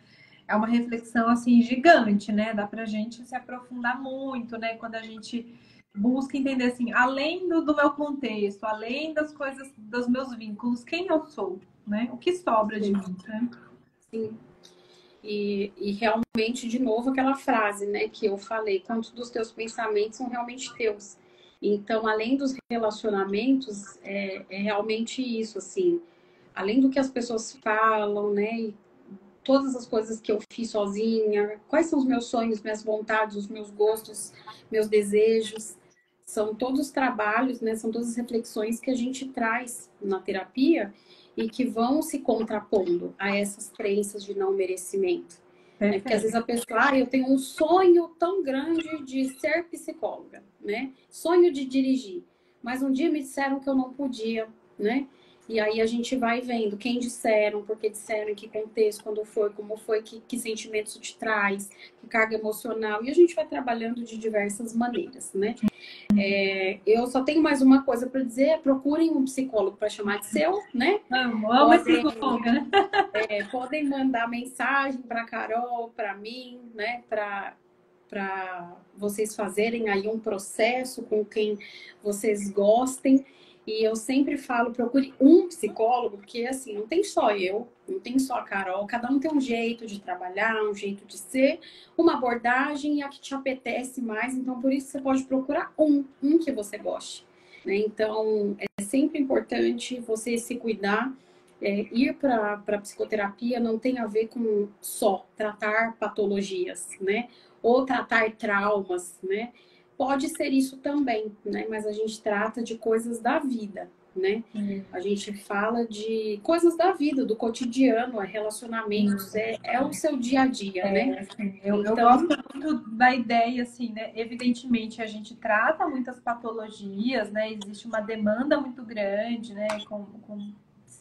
é uma reflexão assim gigante, né? Dá pra gente se aprofundar muito, né? Quando a gente busca entender assim, além do meu contexto, além das coisas, dos meus vínculos, quem eu sou, né? O que sobra de mim, né? Sim. E realmente, de novo, aquela frase, né, que eu falei, quantos dos teus pensamentos são realmente teus. Então, além dos relacionamentos, é realmente isso, assim, além do que as pessoas falam, né, e todas as coisas que eu fiz sozinha, quais são os meus sonhos, minhas vontades, os meus gostos, meus desejos, são todos trabalhos, né, são todas as reflexões que a gente traz na terapia e que vão se contrapondo a essas crenças de não merecimento. Né? Porque às vezes a pessoa, eu tenho um sonho tão grande de ser psicóloga, né? Sonho de dirigir. Mas um dia me disseram que eu não podia, né? E aí a gente vai vendo quem disseram, por que disseram, em que contexto, quando foi, como foi, que sentimentos te traz, que carga emocional. E a gente vai trabalhando de diversas maneiras, né? Eu só tenho mais uma coisa para dizer, procurem um psicólogo para chamar de seu, né? Amo esse slogan, né? Podem mandar mensagem para Carol, para mim, né? Para vocês fazerem aí um processo com quem vocês gostem. E eu sempre falo, procure um psicólogo, porque assim, não tem só eu, não tem só a Carol, cada um tem um jeito de trabalhar, um jeito de ser, uma abordagem e a que te apetece mais. Então, por isso você pode procurar um que você goste. Né? Então, é sempre importante você se cuidar. Ir para a psicoterapia não tem a ver com só tratar patologias, né? Ou tratar traumas, né? Pode ser isso também, né? Mas a gente trata de coisas da vida, né? A gente fala de coisas da vida, do cotidiano, relacionamentos, é o seu dia a dia, né? Assim, eu gosto muito da ideia, assim, né? Evidentemente, a gente trata muitas patologias, né? Existe uma demanda muito grande, né?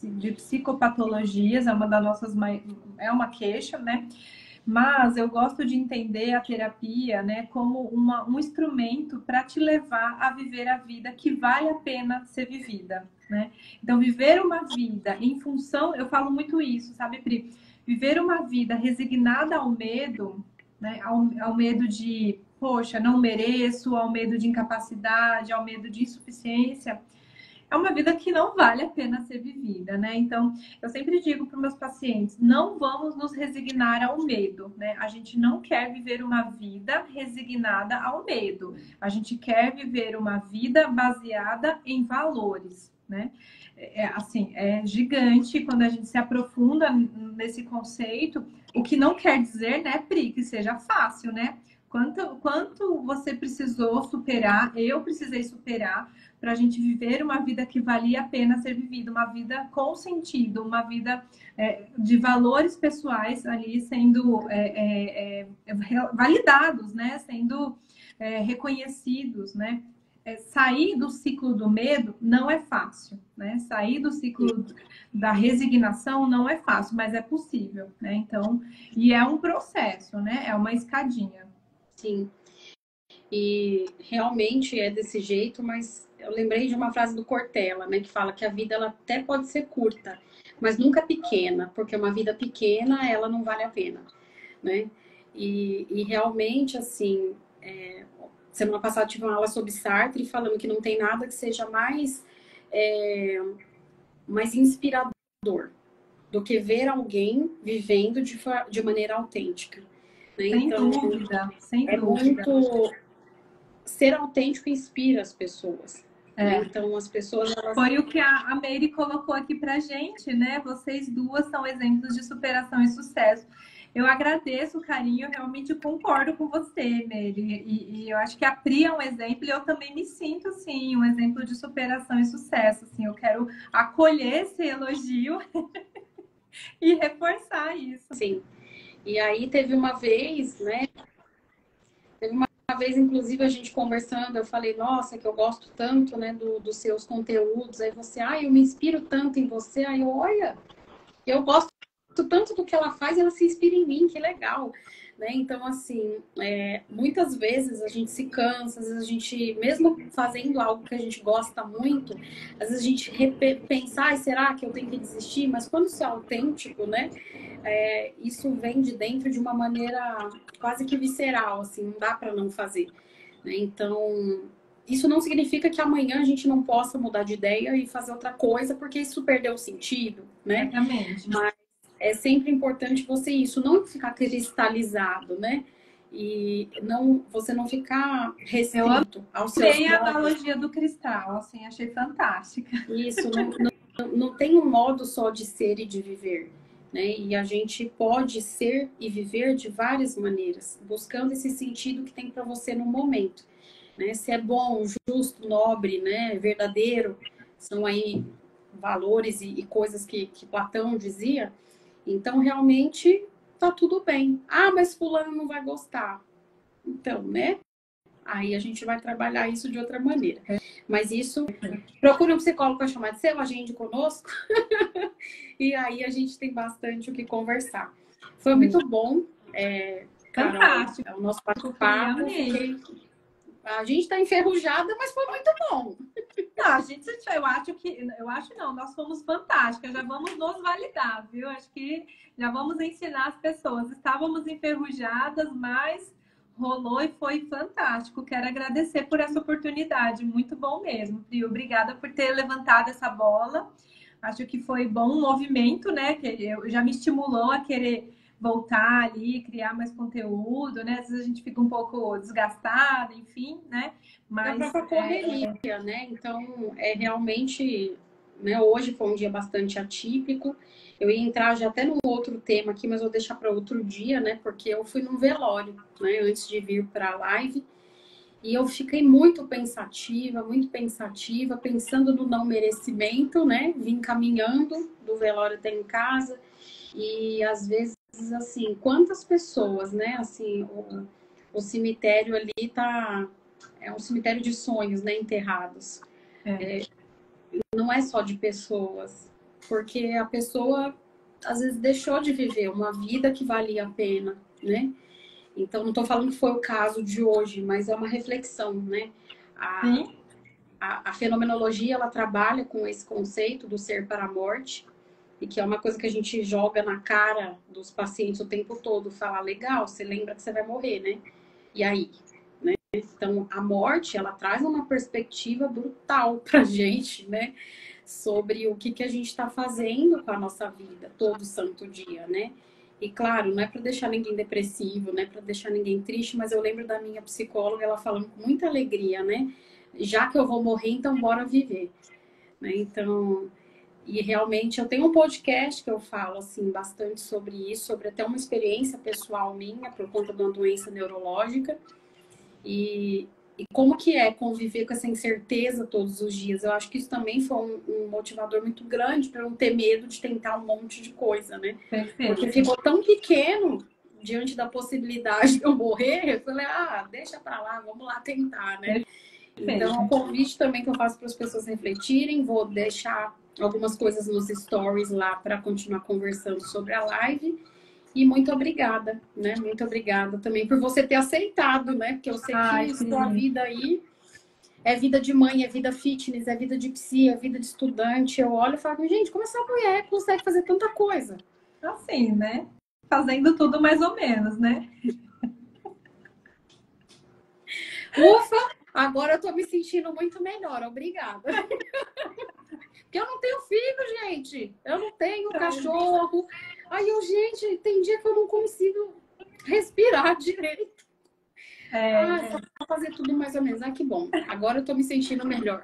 De psicopatologias, é uma das nossas é uma queixa, né? Mas eu gosto de entender a terapia, né, como um instrumento para te levar a viver a vida que vale a pena ser vivida, né? Então, viver uma vida em função, eu falo muito isso, sabe, Pri? Viver uma vida resignada ao medo, né? Ao medo de, poxa, não mereço, ao medo de incapacidade, ao medo de insuficiência, é uma vida que não vale a pena ser vivida, né? Então, eu sempre digo para os meus pacientes, não vamos nos resignar ao medo, né? A gente não quer viver uma vida resignada ao medo. A gente quer viver uma vida baseada em valores, né? Assim, é gigante quando a gente se aprofunda nesse conceito, o que não quer dizer, né, Pri, que seja fácil, né? Quanto você precisou superar, eu precisei superar para a gente viver uma vida que valia a pena ser vivida, uma vida com sentido, uma vida de valores pessoais ali sendo validados, né? Sendo reconhecidos, né? Sair do ciclo do medo não é fácil, né? Sair do ciclo da resignação não é fácil, mas é possível, né? Então, e é um processo, né? É uma escadinha. Sim. E realmente é desse jeito, mas eu lembrei de uma frase do Cortella, né, que fala que a vida ela até pode ser curta, mas nunca pequena, porque uma vida pequena ela não vale a pena, né? E realmente assim, semana passada tive uma aula sobre Sartre falando que não tem nada que seja mais inspirador do que ver alguém vivendo de maneira autêntica. Né? Sem então, dúvida, sem é dúvida. muito ser autêntico inspira as pessoas. Né? Então, as pessoas... Foi o que a Meire colocou aqui pra gente, né? Vocês duas são exemplos de superação e sucesso. Eu agradeço o carinho, eu realmente concordo com você, Meire. E eu acho que a Pri é um exemplo e eu também me sinto, assim, um exemplo de superação e sucesso. Assim, eu quero acolher esse elogio e reforçar isso. Sim. E aí teve uma vez, né? Teve uma vez, inclusive, a gente conversando, eu falei, nossa, que eu gosto tanto, né, dos seus conteúdos. Aí você, eu me inspiro tanto em você. Aí eu, olha, eu gosto tanto do que ela faz, ela se inspira em mim, que legal. Né? Então, assim, muitas vezes a gente se cansa, às vezes a gente, mesmo fazendo algo que a gente gosta muito, às vezes a gente pensa, será que eu tenho que desistir? Mas quando isso é autêntico, né? Isso vem de dentro de uma maneira quase que visceral, assim, não dá para não fazer. Né? Então, isso não significa que amanhã a gente não possa mudar de ideia e fazer outra coisa, porque isso perdeu o sentido, né? Exatamente. Mas é sempre importante isso não ficar cristalizado, né? E você não ficar restrito aos seus próprios. A analogia do cristal, assim, achei fantástica. Isso, não tem um modo só de ser e de viver, né? E a gente pode ser e viver de várias maneiras, buscando esse sentido que tem para você no momento, né? Se é bom, justo, nobre, né? Verdadeiro, são aí valores e coisas que Platão dizia. Então, realmente, tá tudo bem. Mas fulano não vai gostar. Então, né? Aí a gente vai trabalhar isso de outra maneira. Mas isso, procure um psicólogo para chamar de seu, agende conosco. E aí a gente tem bastante o que conversar. Foi muito bom. Carol, Fantástico. O nosso bate-papo. A gente está enferrujada, mas foi muito bom. Não, eu acho não, nós fomos fantásticas, já vamos nos validar, viu? Acho que já vamos ensinar as pessoas. Estávamos enferrujadas, mas rolou e foi fantástico. Quero agradecer por essa oportunidade, muito bom mesmo, Pri. Obrigada por ter levantado essa bola. Acho que foi bom um movimento, né? Que já me estimulou a querer voltar ali, criar mais conteúdo, né? Às vezes a gente fica um pouco desgastada, enfim, né? Mas da própria correria, né? Então, realmente, né? Hoje foi um dia bastante atípico. Eu ia entrar já até num outro tema aqui, mas vou deixar para outro dia, né? Porque eu fui num velório, né? Antes de vir para a live. E eu fiquei muito pensativa, pensando no não merecimento, né? Vim caminhando do velório até em casa. E às vezes, assim, quantas pessoas, né? Assim, o cemitério ali é um cemitério de sonhos, né? Enterrados. Não é só de pessoas, porque a pessoa às vezes deixou de viver uma vida que valia a pena, né? Então, não estou falando que foi o caso de hoje, mas é uma reflexão, né? A fenomenologia, ela trabalha com esse conceito do ser para a morte, e que é uma coisa que a gente joga na cara dos pacientes o tempo todo. Fala, legal, você lembra que você vai morrer, né? E aí? Né? Então, a morte, ela traz uma perspectiva brutal pra gente, né? Sobre o que a gente está fazendo com a nossa vida todo santo dia, né? E claro, não é para deixar ninguém depressivo, não é para deixar ninguém triste, mas eu lembro da minha psicóloga, ela falando com muita alegria, né? Já que eu vou morrer, então bora viver. Né? Então, e realmente eu tenho um podcast que eu falo assim bastante sobre isso, sobre até uma experiência pessoal minha por conta de uma doença neurológica. E como que é conviver com essa incerteza todos os dias? Eu acho que isso também foi um motivador muito grande para eu não ter medo de tentar um monte de coisa, né? Perfeito. Porque ficou tão pequeno diante da possibilidade de eu morrer, eu falei, deixa para lá, vamos lá tentar, né? Então, o convite também que eu faço para as pessoas refletirem, vou deixar algumas coisas nos stories lá para continuar conversando sobre a live. E muito obrigada, né? Muito obrigada também por você ter aceitado, né? Porque eu sei que sua vida aí é vida de mãe, é vida fitness, é vida de psi, é vida de estudante. Eu olho e falo, gente, como essa mulher consegue fazer tanta coisa? Assim, né? Fazendo tudo mais ou menos, né? Ufa! Agora eu tô me sentindo muito melhor, obrigada. Porque eu não tenho filho, gente. Eu não tenho cachorro. Aí gente, tem dia que eu não consigo respirar direito. a fazer tudo mais ou menos. Ah, que bom. Agora eu tô me sentindo melhor.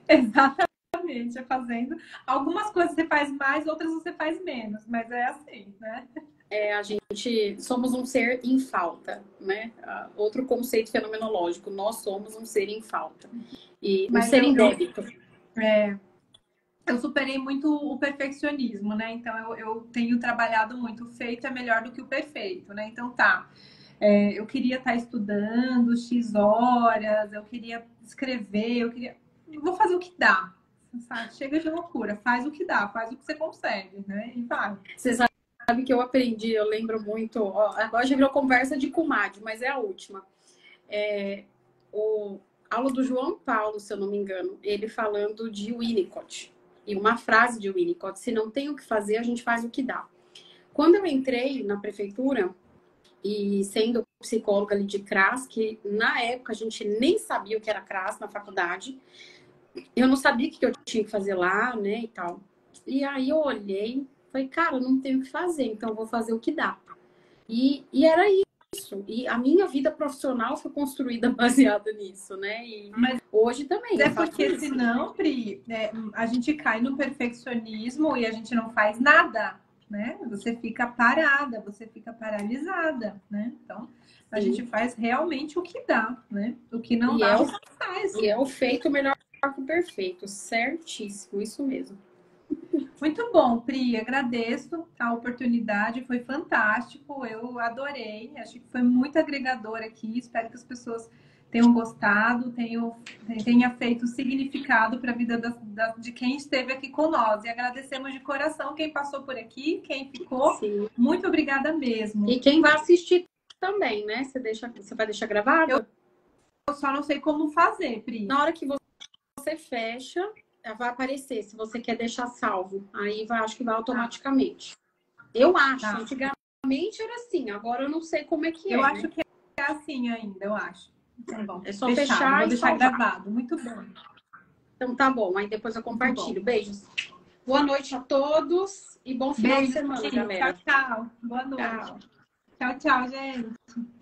Exatamente, é fazendo. Algumas coisas você faz mais, outras você faz menos, mas é assim, né? A gente somos um ser em falta, né? Outro conceito fenomenológico, nós somos um ser em falta. E um ser em débito. Eu superei muito o perfeccionismo, né? Então eu tenho trabalhado muito. O feito é melhor do que o perfeito, né? Então eu queria estar estudando X horas, eu queria escrever, vou fazer o que dá, sabe? Chega de loucura, faz o que dá, faz o que você consegue, né? E vai. Você sabe que eu aprendi, eu lembro muito, ó, agora já virou conversa de comadre, mas é a última. Aula do João Paulo, se eu não me engano, ele falando de Winnicott. E uma frase de Winnicott: se não tem o que fazer, a gente faz o que dá. Quando eu entrei na prefeitura, e sendo psicóloga ali de CRAS, que na época a gente nem sabia o que era CRAS na faculdade, eu não sabia o que eu tinha que fazer lá, né, e tal. E aí eu olhei, falei, cara, eu não tenho o que fazer, então eu vou fazer o que dá. E era isso. E a minha vida profissional foi construída baseada nisso, né? Mas hoje também. É porque senão, Pri, a gente cai no perfeccionismo e a gente não faz nada, né? Você fica parada, você fica paralisada, né? Então, a gente faz realmente o que dá, né? O que não dá, você faz. E é o feito melhor que o perfeito. Certíssimo, isso mesmo. Muito bom, Pri. Agradeço a oportunidade, foi fantástico. Eu adorei. Acho que foi muito agregador aqui. Espero que as pessoas tenham gostado, tenha feito significado para a vida de quem esteve aqui com nós. E agradecemos de coração quem passou por aqui, quem ficou. Sim. Muito obrigada mesmo. E quem vai assistir também, né? Você vai deixar gravado? Eu só não sei como fazer, Pri. Na hora que você fecha, vai aparecer se você quer deixar salvo. Aí acho que vai automaticamente. Eu acho. Tá. Antigamente era assim, agora eu não sei como é que é. Eu acho que é assim ainda, eu acho. Tá bom. É só fechar e deixar gravado. Muito bom. Então tá bom. Aí depois eu compartilho. Beijos. Boa noite a todos e bom final de semana, galera. Tchau, tchau. Boa noite. Tchau, tchau, gente.